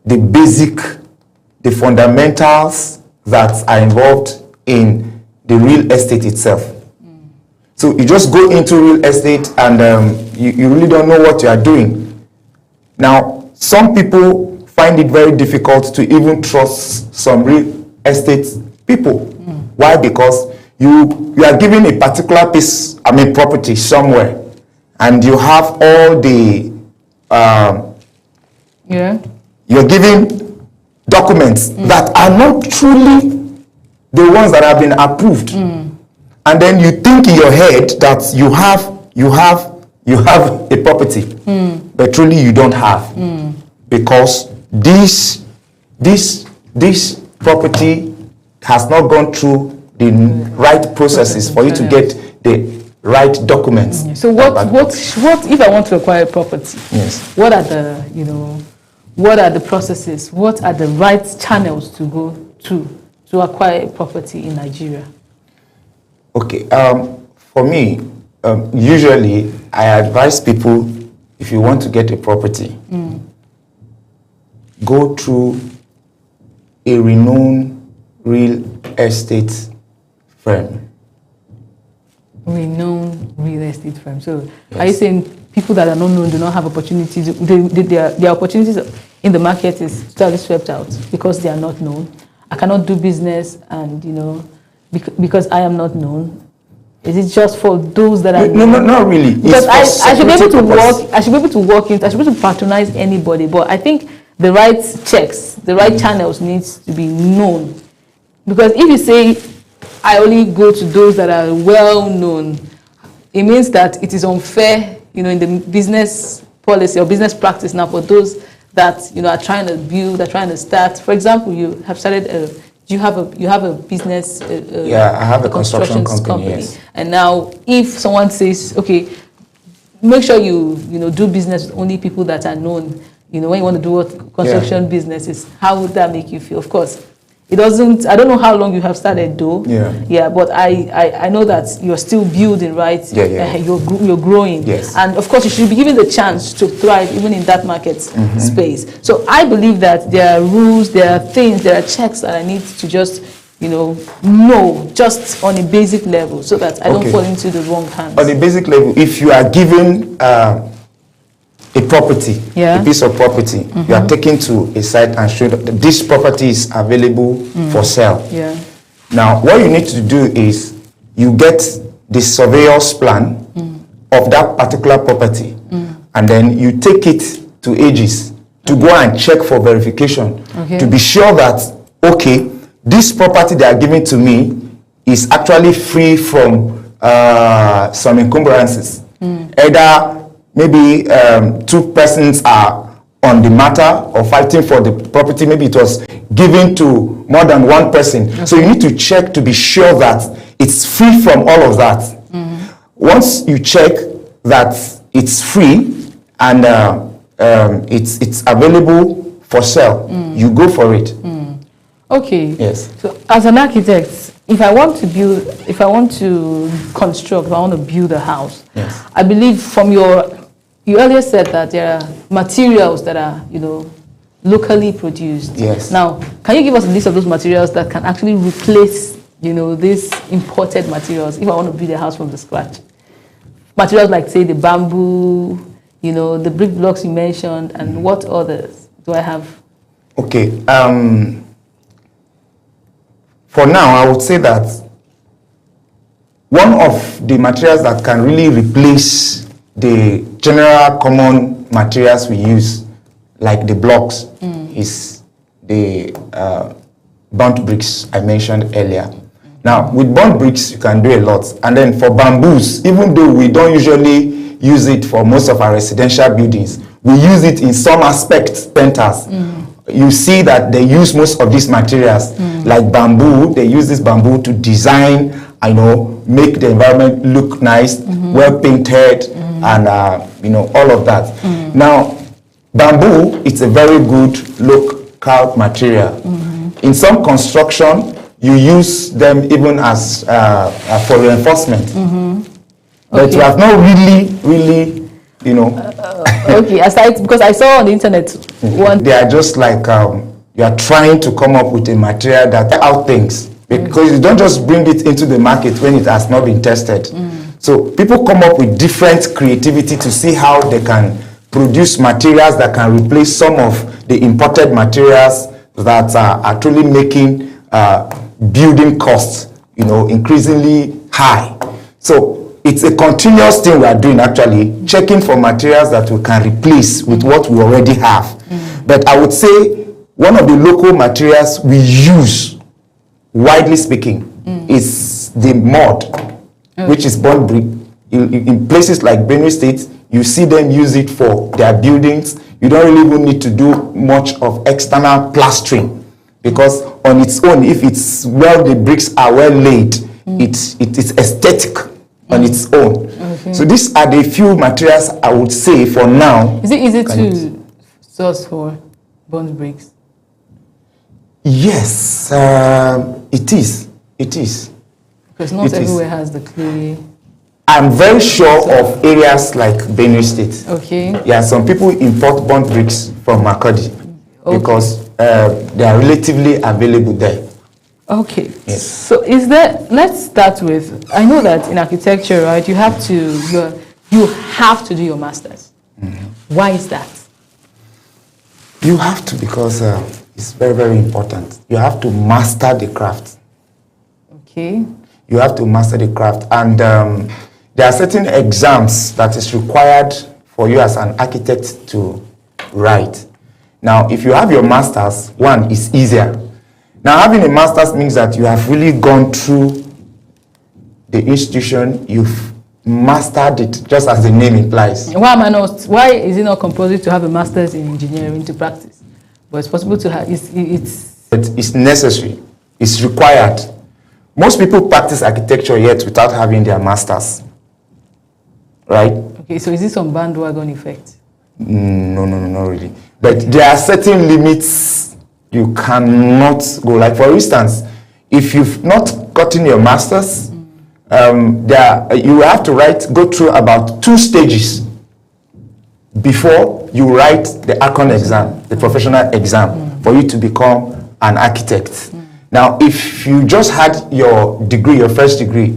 the basic, the fundamentals that are involved in the real estate itself. So you just go into real estate and you really don't know what you are doing. Now, some people find it very difficult to even trust some real estate people. Why? Because you are given a particular piece, property somewhere, and you have all the you're giving documents that are not truly the ones that have been approved, and then you think in your head that you have a property, but truly you don't have, because this property has not gone through the right processes for you to get the right documents. So what if I want to acquire a property? Yes. What are the, what are the processes? What are the right channels to go to acquire a property in Nigeria? Okay, for me, usually I advise people, if you want to get a property, go through a renowned real estate firm. Renowned real estate firm. So are you saying people that are not known do not have opportunities? Their opportunities in the market is totally swept out because they are not known. I cannot do business, and because I am not known. Is it just for those that are no, not really. Because I should be able to work. I should be able to work in. I should be able to patronize anybody. But I think the right checks, the right channels needs to be known. Because if you say I only go to those that are well known, it means that it is unfair, in the business policy or business practice now for those that are trying to build, are trying to start. For example, you have started you have a business. Yeah, I have a construction company. Yes. And now, if someone says, okay, make sure you do business with only people that are known. When you want to do construction businesses, how would that make you feel? Of course, it doesn't, I don't know how long you have started though. Yeah. But I know that you're still building, right? Yeah. You're growing. Yes. And of course, you should be given the chance to thrive even in that market space. So I believe that there are rules, there are things, there are checks that I need to just, know just on a basic level so that I don't fall into the wrong hands. On a basic level, if you are given a property, a piece of property, you are taken to a site and show that this property is available for sale. Yeah. Now, what you need to do is you get the surveyor's plan of that particular property, and then you take it to Aegis to go and check for verification to be sure that, okay, this property they are giving to me is actually free from some encumbrances. Either maybe two persons are on the matter or fighting for the property. Maybe it was given to more than one person. So you need to check to be sure that it's free from all of that. Once you check that it's free and it's available for sale, you go for it. Okay. Yes. So as an architect, if I want to build, if I want to construct, if I want to build a house, I believe from you earlier said that there are materials that are, locally produced. Yes. Now, can you give us a list of those materials that can actually replace, these imported materials if I want to build a house from the scratch? Materials like, say, the bamboo, the brick blocks you mentioned, and what others do I have? Okay. For now, I would say that one of the materials that can really replace the general common materials we use, like the blocks, is the burnt bricks I mentioned earlier. Now, with burnt bricks, you can do a lot. And then for bamboos, even though we don't usually use it for most of our residential buildings, we use it in some aspects, painters. You see that they use most of these materials, like bamboo. They use this bamboo to design, make the environment look nice, well painted, and all of that. Now, bamboo, it's a very good local material. In some construction, you use them even as for reinforcement. But you have not really, Okay, aside, because I saw on the internet one. They are just like you are trying to come up with a material that out things, because you don't just bring it into the market when it has not been tested. So people come up with different creativity to see how they can produce materials that can replace some of the imported materials that are actually making building costs, increasingly high. So it's a continuous thing we are doing, actually, checking for materials that we can replace with what we already have. But I would say one of the local materials we use, widely speaking, is the mud, which is burnt brick. In places like Benue State, you see them use it for their buildings. You don't really even need to do much of external plastering, because on its own, if it's the bricks are well laid, it's aesthetic on its own. So these are the few materials I would say for now. Is it easy to source for burnt bricks? Yes, it is. It is. Because not everywhere has the clay. I'm very sure of areas like Benue State. Okay. Yeah, some people import burnt bricks from Makurdi because they are relatively available there. Okay. Yes. So let's start with, I know that in architecture, right, you have to do your masters. Why is that? You have to, because it's very, very important. You have to master the craft. Okay. You have to master the craft. And there are certain exams that is required for you as an architect to write. Now, if you have your masters, one is easier. Now, having a master's means that you have really gone through the institution, you've mastered it, just as the name implies. Why is it not compulsory to have a master's in engineering to practice? But it's possible to have, It's necessary, it's required. Most people practice architecture yet without having their masters, right? Okay, so is this some bandwagon effect? No, not really. But there are certain limits you cannot go. Like for instance, if you've not gotten your master's, you have to go through about 2 stages before you write the ACON exam, the professional exam, for you to become an architect. Now, if you just had your degree, your first degree,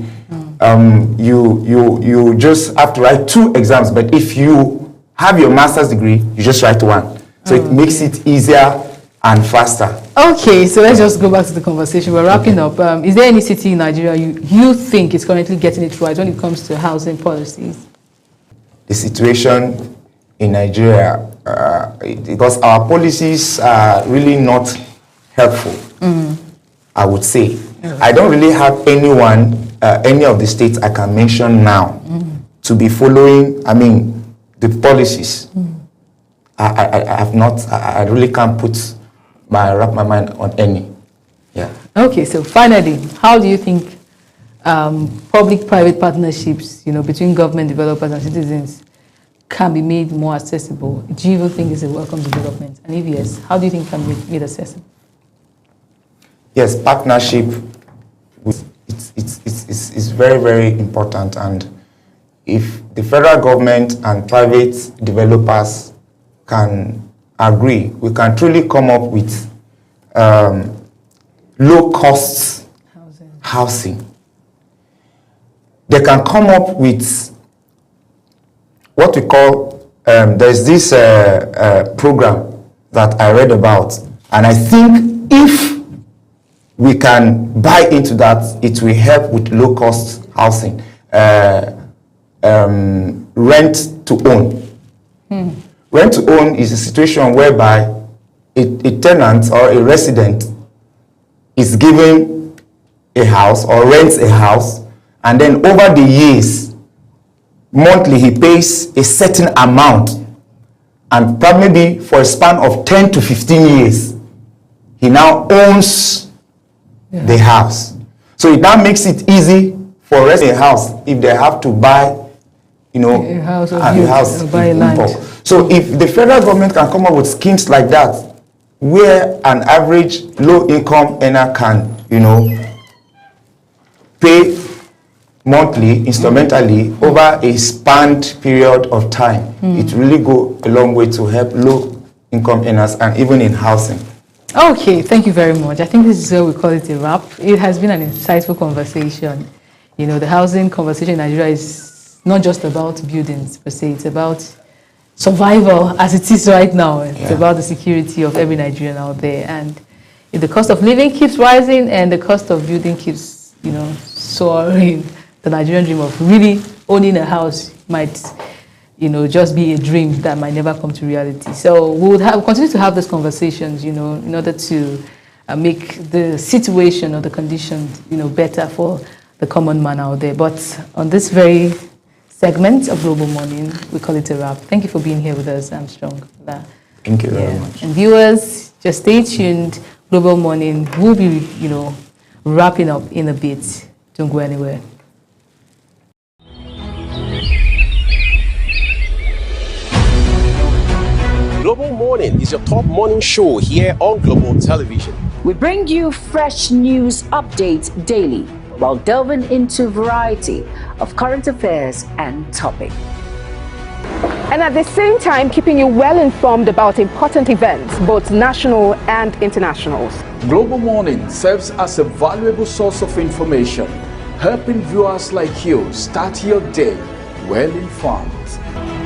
you just have to write 2 exams. But if you have your master's degree, you just write 1. So it makes it easier and faster. Okay, so let's just go back to the conversation. We're wrapping up. Is there any city in Nigeria you think is currently getting it right when it comes to housing policies? The situation in Nigeria, because our policies are really not helpful, I would say. I don't really have anyone, any of the states I can mention now to be following, the policies. I have not, I really can't wrap my mind on any. Yeah. Okay, so finally, how do you think public-private partnerships, between government developers and citizens can be made more accessible? Do you even think it's a welcome development? And if yes, how do you think it can be made accessible? Yes, partnership it's very, very important. And if the federal government and private developers can agree, we can truly come up with low-cost housing. They can come up with what we call, there's this program that I read about, and I think if we can buy into that, it will help with low-cost housing, rent to own. Rent to own is a situation whereby a tenant or a resident is given a house or rents a house, and then over the years, monthly he pays a certain amount, and probably for a span of 10 to 15 years, he now owns the house. So it now makes it easy for rent a house if they have to buy, a house or buy land. So if the federal government can come up with schemes like that, where an average low-income earner can, pay monthly, instrumentally, over a spanned period of time, it really go a long way to help low-income earners and even in housing. Okay, thank you very much. I think this is where we call it a wrap. It has been an insightful conversation. The housing conversation in Nigeria is not just about buildings per se, it's about survival as it is right now. It's about the security of every Nigerian out there. And if the cost of living keeps rising and the cost of building keeps, soaring, the Nigerian dream of really owning a house might, just be a dream that might never come to reality. So we'll continue to have these conversations, in order to make the situation or the conditions, better for the common man out there. But on this very segment of Global Morning, we call it a wrap. Thank you for being here with us, Armstrong. Thank you very much. And viewers, just stay tuned. Global Morning will be, wrapping up in a bit. Don't go anywhere. Global Morning is your top morning show here on Global Television. We bring you fresh news updates daily while delving into a variety of current affairs and topics. And at the same time, keeping you well informed about important events, both national and international. Global Morning serves as a valuable source of information, helping viewers like you start your day well informed.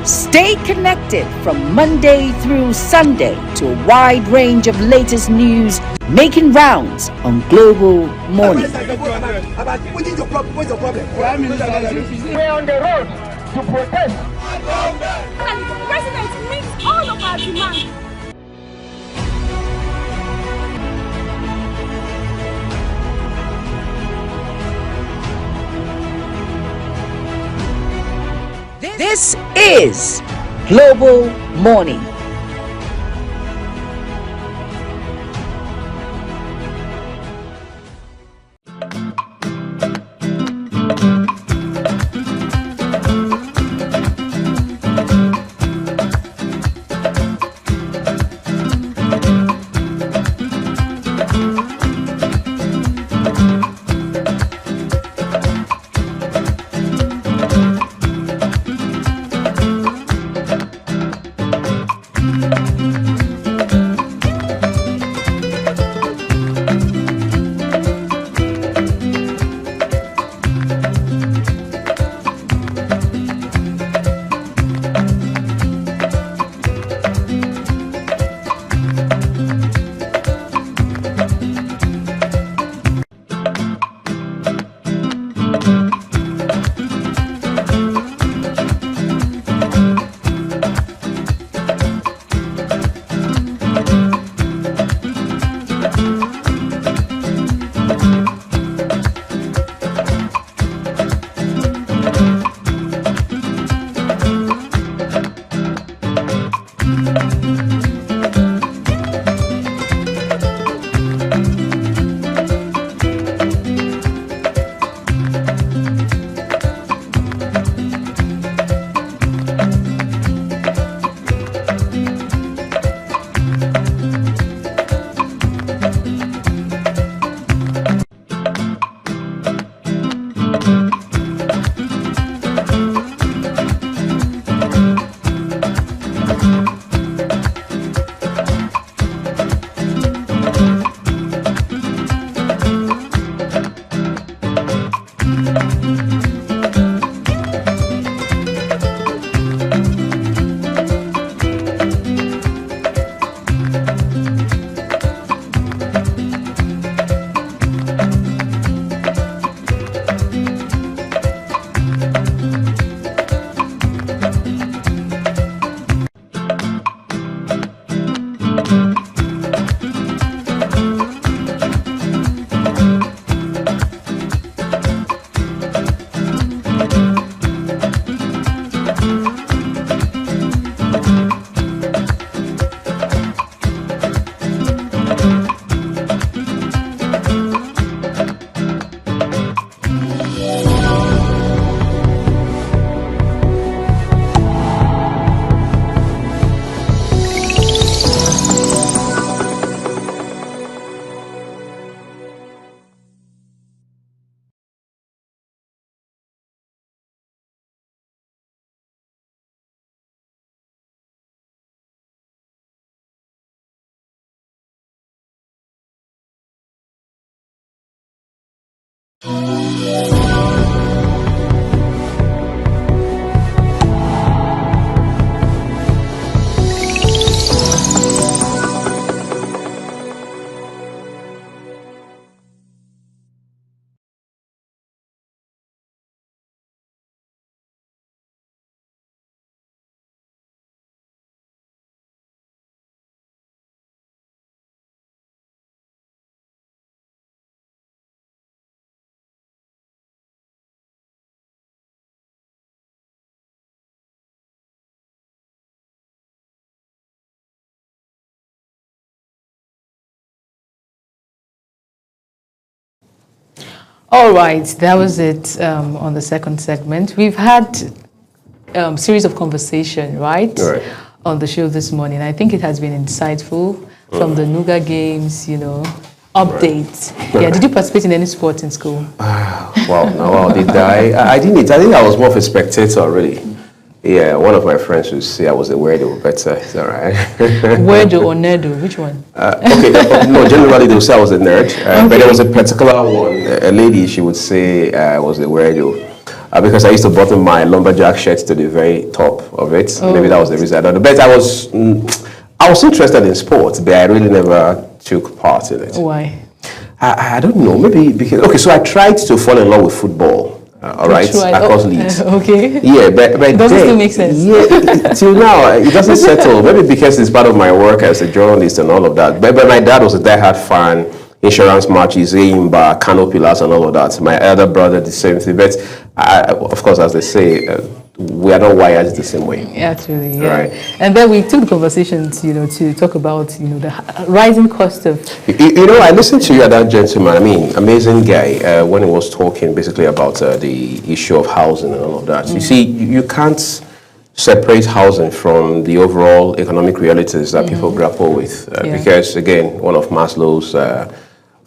Stay connected from Monday through Sunday to a wide range of latest news making rounds on Global Morning. We're on the road to protest. And the president meets all of our demands. This is Global Morning. All right, that was it on the second segment. We've had series of conversation, right, on the show this morning. I think it has been insightful from the Nuga Games, updates. Yeah, did you participate in any sport in school? Well, did I? I didn't. I think I was more of a spectator, really. Yeah, one of my friends would say I was a weirdo, but it's all right. Weirdo or nerdo? Which one? No, generally they would say I was a nerd, but there was a particular one, a lady, she would say I was a weirdo. Because I used to button my lumberjack shirt to the very top of it. Maybe that was the reason I don't know. But I was interested in sports, but I really never took part in it. Why? I don't know, maybe because, so I tried to fall in love with football. All right, across leagues. Okay. Yeah, but does it still make sense? Yeah, till now it doesn't settle. Maybe because it's part of my work as a journalist and all of that. But my dad was a diehard fan. Insurance matches, Imba, Canopilas, and all of that. My elder brother the same thing. But of course, as they say, we are not wired the same way. Actually, yeah. Right. And then we took the conversation, to talk about, the rising cost of. I listened to you, that gentleman. I mean, amazing guy. When he was talking basically about the issue of housing and all of that. You see, you can't separate housing from the overall economic realities that people grapple with, because again, one of Maslow's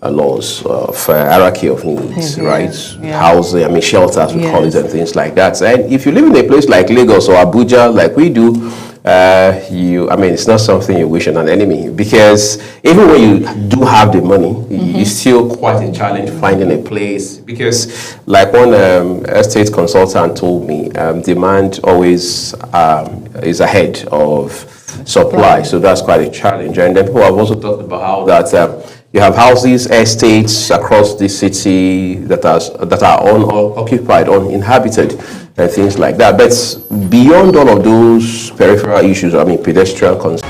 laws of hierarchy of needs, right? Housing, I mean shelters, we call it, and things like that. And if you live in a place like Lagos or Abuja, like we do, it's not something you wish on an enemy, because even when you do have the money, it's still quite a challenge finding a place, because like one estate consultant told me, demand always is ahead of supply, so that's quite a challenge. And then people have also talked about how that you have houses, estates across the city that are unoccupied, uninhabited, and things like that. But beyond all of those peripheral issues, I mean pedestrian concerns.